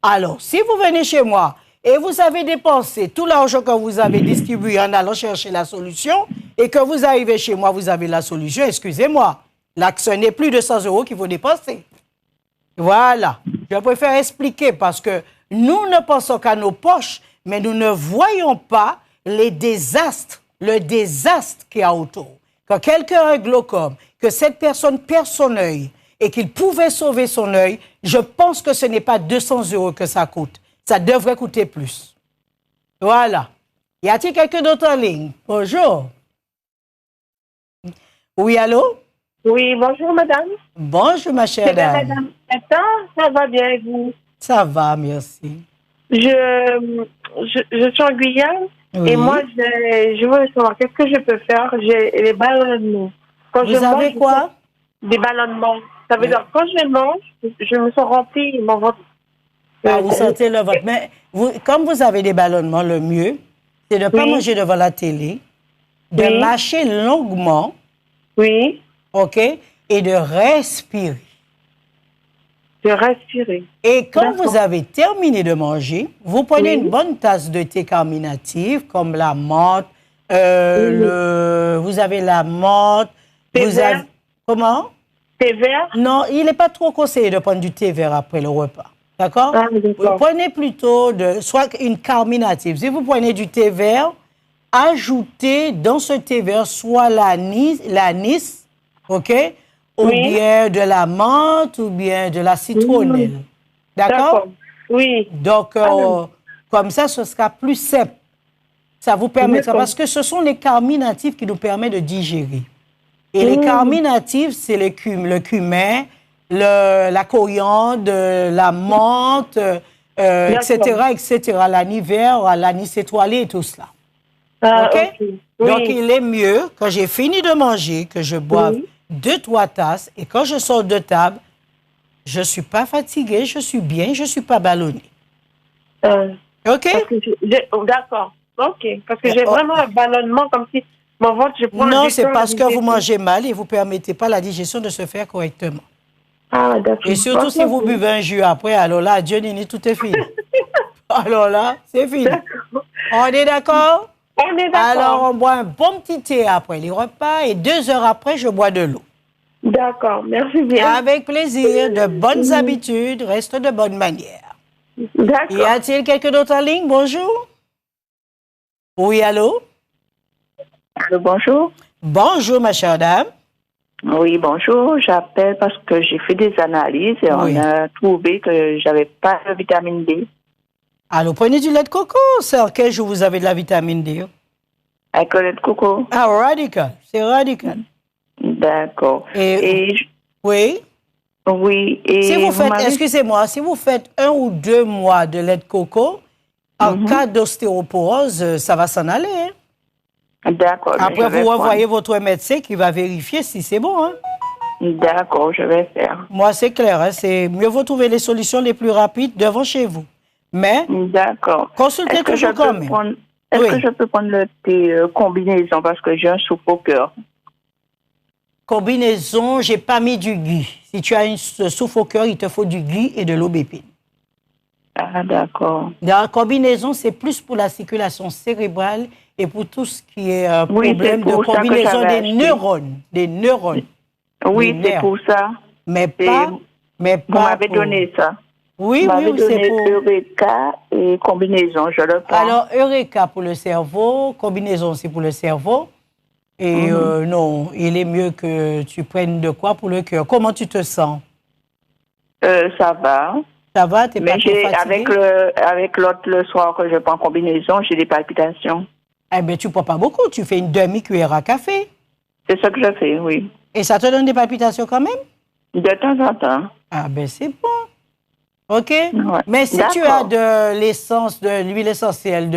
Alors, si vous venez chez moi et vous avez dépensé tout l'argent que vous avez distribué en allant chercher la solution et que vous arrivez chez moi, vous avez la solution, excusez-moi, là, ce n'est plus de 100 € qu'il faut dépenser. Voilà. Je préfère expliquer parce que nous ne pensons qu'à nos poches, mais nous ne voyons pas le désastre qu'il y a autour. quand quelqu'un a un glaucome, que cette personne perd son œil et qu'il pouvait sauver son œil, je pense que ce n'est pas 200 € que ça coûte. Ça devrait coûter plus. Voilà. Y a-t-il quelqu'un d'autre en ligne? Bonjour. Oui, allô? Oui, bonjour, madame. Bonjour, ma chère dame. Madame, ça va bien, et vous? Ça va, merci. Je suis en Guyane, et moi, je veux savoir qu'est-ce que je peux faire. J'ai les ballonnements. Quand vous avez quoi? Des ballonnements. Ça veut dire, quand je mange, je me sens remplie, mon ventre. Vous sentez le ventre. Mais comme vous avez des ballonnements, le mieux, c'est de ne pas manger devant la télé, de mâcher longuement. Oui. OK? Et de respirer. De respirer. Et quand vous avez terminé de manger, vous prenez une bonne tasse de thé carminatif, comme la menthe, vous avez la menthe. Thé vert? Comment? Thé vert? Non, il n'est pas trop conseillé de prendre du thé vert après le repas. D'accord? Vous prenez plutôt soit une carminative. Si vous prenez du thé vert, ajoutez dans ce thé vert soit l'anis, OK? Ou bien de la menthe, ou bien de la citronnelle. D'accord? Oui. Donc, comme ça, ce sera plus simple. Ça vous permettra, parce que ce sont les carminatifs qui nous permettent de digérer. Et les carminatifs, c'est le cumin, la coriandre, la menthe, etc., etc., l'anis vert, l'anis étoilé et tout cela. OK? Donc, il est mieux, quand j'ai fini de manger, que je boive 2-3 tasses, et quand je sors de table, je ne suis pas fatiguée, je suis bien, je ne suis pas ballonnée. OK? D'accord. OK. Parce que j'ai vraiment un ballonnement comme si mon ventre, je prends non, c'est parce que vous mangez mal et vous ne permettez pas la digestion de se faire correctement. Ah, d'accord. Et surtout si vous buvez un jus après, alors là, Dieu nini, tout est fini. Alors là, c'est fini. On est d'accord? On est d'accord. Alors, on boit un bon petit thé après les repas et 2 heures après, je bois de l'eau. D'accord, merci bien. Avec plaisir, de bonnes habitudes, reste de bonnes manières. D'accord. Y a-t-il quelqu'un d'autre en ligne? Bonjour. Oui, allô? Allô, bonjour. Bonjour, ma chère dame. Oui, bonjour. J'appelle parce que j'ai fait des analyses et on a trouvé que j'avais pas de vitamine D. Alors, prenez du lait de coco. C'est en quel jour vous avez de la vitamine D? Avec le lait de coco. Ah, radical. C'est radical. D'accord. Oui? Oui. Et si vous faites, excusez-moi, si vous faites 1 ou 2 mois de lait de coco, en cas d'ostéoporose, ça va s'en aller. Hein? D'accord. Après, vous envoyez votre médecin qui va vérifier si c'est bon. Hein? D'accord, je vais faire. Moi, c'est clair. Hein? C'est mieux vous trouver les solutions les plus rapides devant chez vous. Mais, consultez toujours quand même. Est-ce que je peux prendre le thé combinaison parce que j'ai un souffle au cœur? Combinaison, j'ai pas mis du gui. Si tu as une souffle au cœur, il te faut du gui et de l'aubépine. Ah, d'accord. La combinaison, c'est plus pour la circulation cérébrale et pour tout ce qui est problème de combinaison des neurones. Des neurones. Oui, c'est pour ça. Mais pas. Vous m'avez donné ça. Oui, oui, c'est pour. Eureka et combinaison, je le prends. Alors, Eureka pour le cerveau, combinaison c'est pour le cerveau. Et non, il est mieux que tu prennes de quoi pour le cœur. Comment tu te sens? Ça va. Ça va, t'es pas trop fatiguée? Avec l'autre, le soir que je prends combinaison, j'ai des palpitations. Eh bien, tu ne prends pas beaucoup. Tu fais une demi-cuillère à café. C'est ça que je fais, oui. Et ça te donne des palpitations quand même? De temps en temps. Ah ben, c'est bon. OK? Ouais. Mais si tu as de l'essence, de l'huile essentielle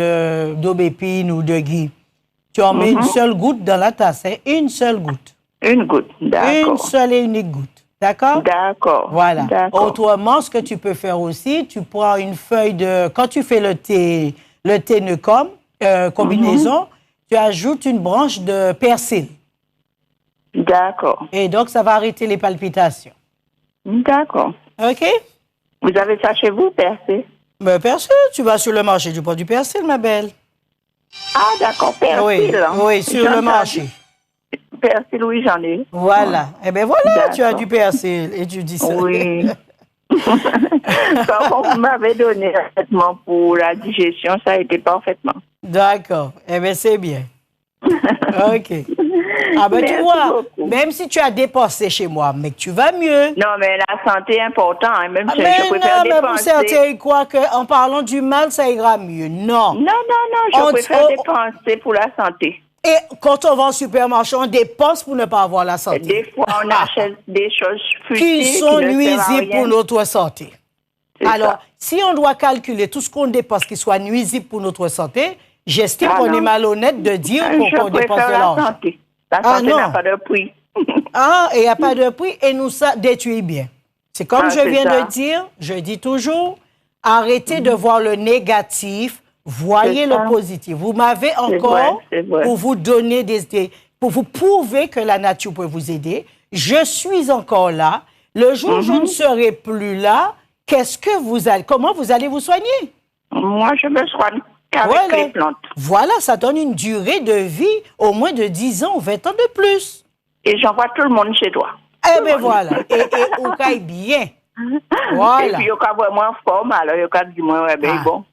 d'aubépine ou de gui, tu en mets une seule goutte dans la tasse, hein? Une seule goutte. Une goutte, d'accord. Une seule et unique goutte. D'accord? D'accord. Voilà. Autrement, ce que tu peux faire aussi, tu prends une feuille de... Quand tu fais le thé Necom, combinaison, tu ajoutes une branche de persil. D'accord. Et donc, ça va arrêter les palpitations. D'accord. OK? Vous avez ça chez vous, persil? Mais persil, tu vas sur le marché, tu prends du persil, ma belle. Ah, d'accord, persil. Oui, sur le marché. Persil, oui, j'en ai. Voilà. Eh bien, voilà, tu as du persil et tu dis ça. Oui. Quand vous m'avez donné un traitement pour la digestion, ça a été parfaitement. D'accord. Eh bien, c'est bien. OK. Ah ben tu Merci vois, beaucoup. même si tu as dépensé chez moi, mais que tu vas mieux. Non, mais la santé est importante. Hein. Même si mais je préfère non, mais dépenser. pour certains, ils croient qu'en parlant du mal, ça ira mieux. Non. Non, je préfère dépenser pour la santé. Et quand on va au supermarché, on dépense pour ne pas avoir la santé. Des fois, on achète des choses futiles qui sont qui ne servent à nuisibles rien. pour notre santé. Alors, si on doit calculer tout ce qu'on dépense qui soit nuisible pour notre santé, j'estime qu'on est malhonnête de dire qu'on dépense de l'argent. La santé n'a pas de prix. Et il n'y a pas de prix et nous ça détruit bien. C'est comme je viens de dire, je dis toujours, arrêtez de voir le négatif, voyez le positif. Vous m'avez encore, pour vous donner pour vous prouver que la nature peut vous aider, je suis encore là. Le jour où je ne serai plus là, comment vous allez vous soigner? Moi, je me soigne qu'avec les plantes. Voilà, ça donne une durée de vie au moins de 10 ans ou 20 ans de plus. Et j'envoie tout le monde chez toi. Eh bien voilà, et on caille bien. Voilà. Et puis, il y a vraiment en forme, alors il y a du moins, bon.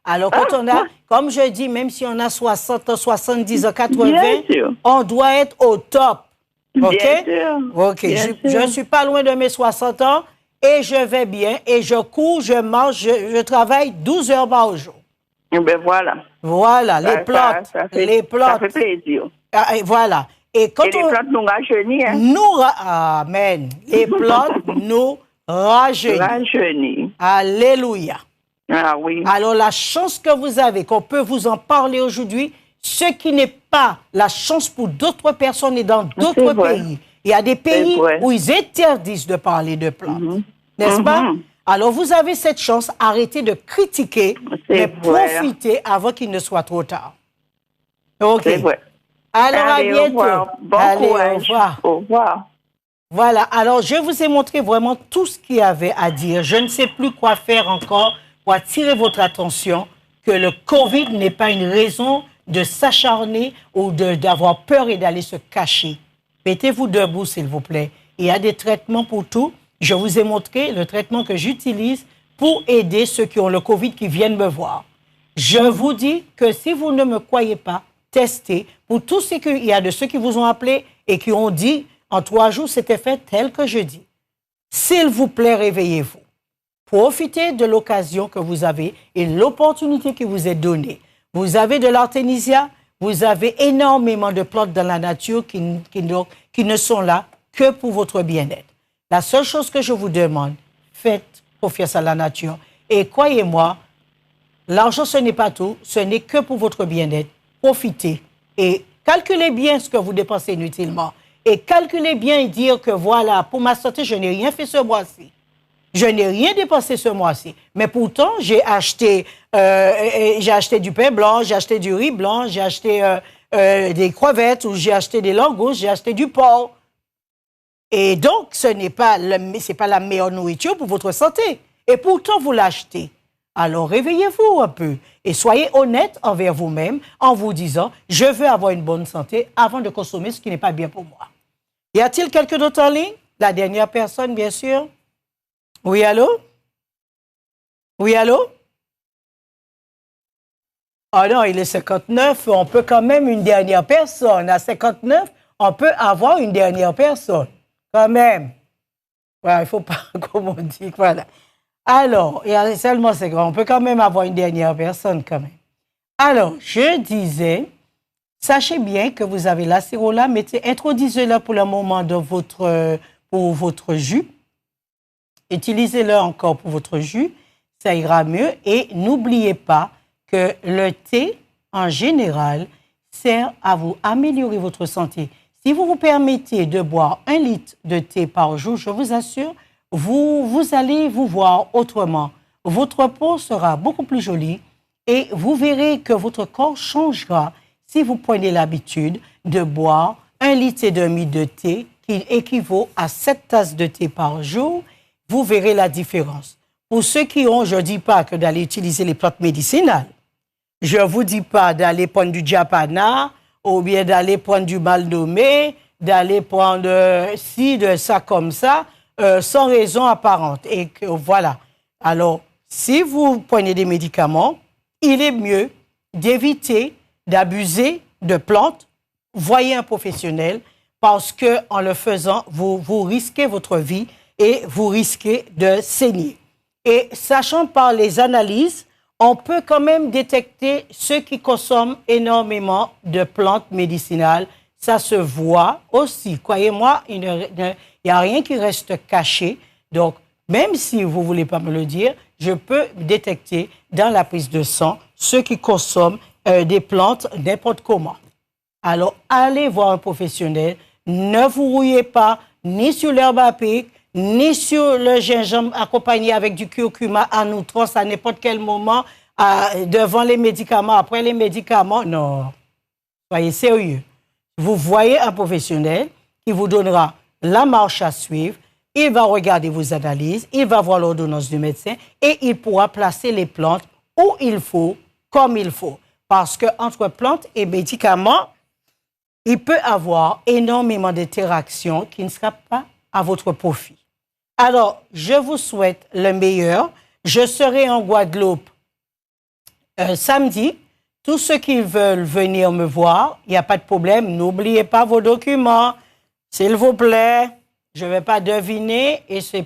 Alors, quand on a, comme je dis, même si on a 60 ans, 70 ans, 80, on doit être au top. OK? Bien sûr. OK. Je ne suis pas loin de mes 60 ans et je vais bien et je cours, je mange, je travaille 12 heures par jour. Et ben voilà. Voilà, les plantes. Les plantes. Ça fait plaisir. Et voilà. Et quand les plantes nous rajeunissent. Hein? Amen. Les plantes nous rajeunissent. Alléluia. Ah oui. Alors, la chance que vous avez, qu'on peut vous en parler aujourd'hui, ce qui n'est pas la chance pour d'autres personnes et dans d'autres pays. Il y a des pays où ils interdisent de parler de plantes. N'est-ce pas? Alors, vous avez cette chance, arrêtez de critiquer, mais profitez avant qu'il ne soit trop tard. OK. Alors, à bientôt. Bon courage. Au revoir. Au revoir. Voilà. Alors, je vous ai montré vraiment tout ce qu'il y avait à dire. Je ne sais plus quoi faire encore pour attirer votre attention que le COVID n'est pas une raison de s'acharner ou d'avoir peur et d'aller se cacher. Mettez-vous debout, s'il vous plaît. Il y a des traitements pour tout. Je vous ai montré le traitement que j'utilise pour aider ceux qui ont le COVID qui viennent me voir. Je vous dis que si vous ne me croyez pas, testez. Pour tous ceux qu'il y a de ceux qui vous ont appelé et qui ont dit en 3 jours, c'était fait tel que je dis. S'il vous plaît, réveillez-vous. Profitez de l'occasion que vous avez et l'opportunité qui vous est donnée. Vous avez de l'artémisia, vous avez énormément de plantes dans la nature qui ne sont là que pour votre bien-être. La seule chose que je vous demande, faites confiance à la nature. Et croyez-moi, l'argent, ce n'est pas tout, ce n'est que pour votre bien-être. Profitez et calculez bien ce que vous dépensez inutilement. Et calculez bien et dire que voilà, pour ma santé, je n'ai rien fait ce mois-ci. Je n'ai rien dépensé ce mois-ci. Mais pourtant, j'ai acheté du pain blanc, j'ai acheté du riz blanc, j'ai acheté des crevettes, ou j'ai acheté des langoustes, j'ai acheté du porc. Et donc, ce n'est pas la meilleure nourriture pour votre santé. Et pourtant, vous l'achetez. Alors, réveillez-vous un peu et soyez honnête envers vous-même en vous disant « Je veux avoir une bonne santé avant de consommer ce qui n'est pas bien pour moi. » Y a-t-il quelqu'un d'autre en ligne? La dernière personne, bien sûr. Oui, allô? Oui, allô? Oh non, il est 59. On peut quand même une dernière personne. À 59, on peut avoir une dernière personne. Quand même. Voilà, il ne faut pas, comme on dit, voilà. Alors, il y a seulement 50. On peut quand même avoir une dernière personne, quand même. Alors, je disais, sachez bien que vous avez l'acérola, introduisez-le pour le moment dans pour votre jus. Utilisez-le encore pour votre jus, ça ira mieux. Et n'oubliez pas que le thé, en général, sert à vous améliorer votre santé. Si vous vous permettez de boire 1 litre de thé par jour, je vous assure, vous allez vous voir autrement. Votre peau sera beaucoup plus jolie et vous verrez que votre corps changera si vous prenez l'habitude de boire 1,5 litre de thé qui équivaut à 7 tasses de thé par jour. Vous verrez la différence. Pour ceux qui ont, je ne dis pas que d'aller utiliser les plantes médicinales. Je ne vous dis pas d'aller prendre du diapana ou bien d'aller prendre du mal nommé, d'aller prendre de ça comme ça, sans raison apparente. Et que voilà. Alors, si vous prenez des médicaments, il est mieux d'éviter d'abuser de plantes, voyez un professionnel parce que en le faisant, vous risquez votre vie et vous risquez de saigner. Et sachant par les analyses, on peut quand même détecter ceux qui consomment énormément de plantes médicinales. Ça se voit aussi. Croyez-moi, il n'y a rien qui reste caché. Donc, même si vous ne voulez pas me le dire, je peux détecter dans la prise de sang ceux qui consomment des plantes n'importe comment. Alors, allez voir un professionnel. Ne vous rouillez pas ni sur l'herbe à pic, ni sur le gingembre accompagné avec du curcuma en outrance à n'importe quel moment, devant les médicaments, après les médicaments. Non, soyez sérieux. Vous voyez un professionnel qui vous donnera la marche à suivre, il va regarder vos analyses, il va voir l'ordonnance du médecin et il pourra placer les plantes où il faut, comme il faut. Parce qu'entre plantes et médicaments, il peut avoir énormément d'interactions qui ne sera pas à votre profit. Alors, je vous souhaite le meilleur. Je serai en Guadeloupe samedi. Tous ceux qui veulent venir me voir, il n'y a pas de problème. N'oubliez pas vos documents, s'il vous plaît. Je ne vais pas deviner et ce n'est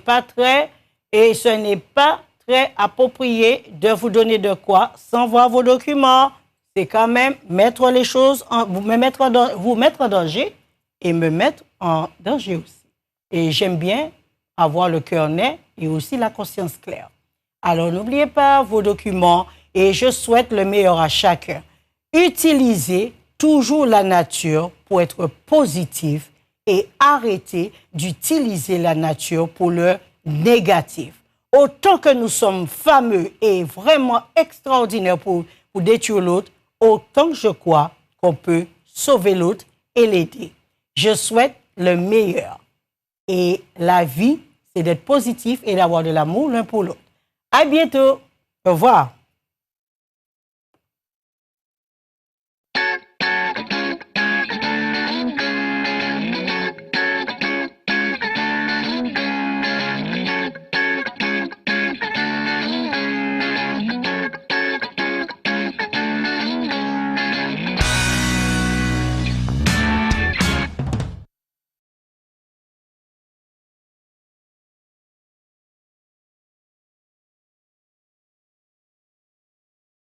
pas très approprié de vous donner de quoi sans voir vos documents. C'est quand même mettre les choses, vous mettre en danger et me mettre en danger aussi. Et j'aime bien avoir le cœur net et aussi la conscience claire. Alors, n'oubliez pas vos documents et je souhaite le meilleur à chacun. Utilisez toujours la nature pour être positif et arrêtez d'utiliser la nature pour le négatif. Autant que nous sommes fameux et vraiment extraordinaires pour détruire l'autre, autant que je crois qu'on peut sauver l'autre et l'aider. Je souhaite le meilleur. Et la vie, c'est d'être positif et d'avoir de l'amour l'un pour l'autre. À bientôt. Au revoir.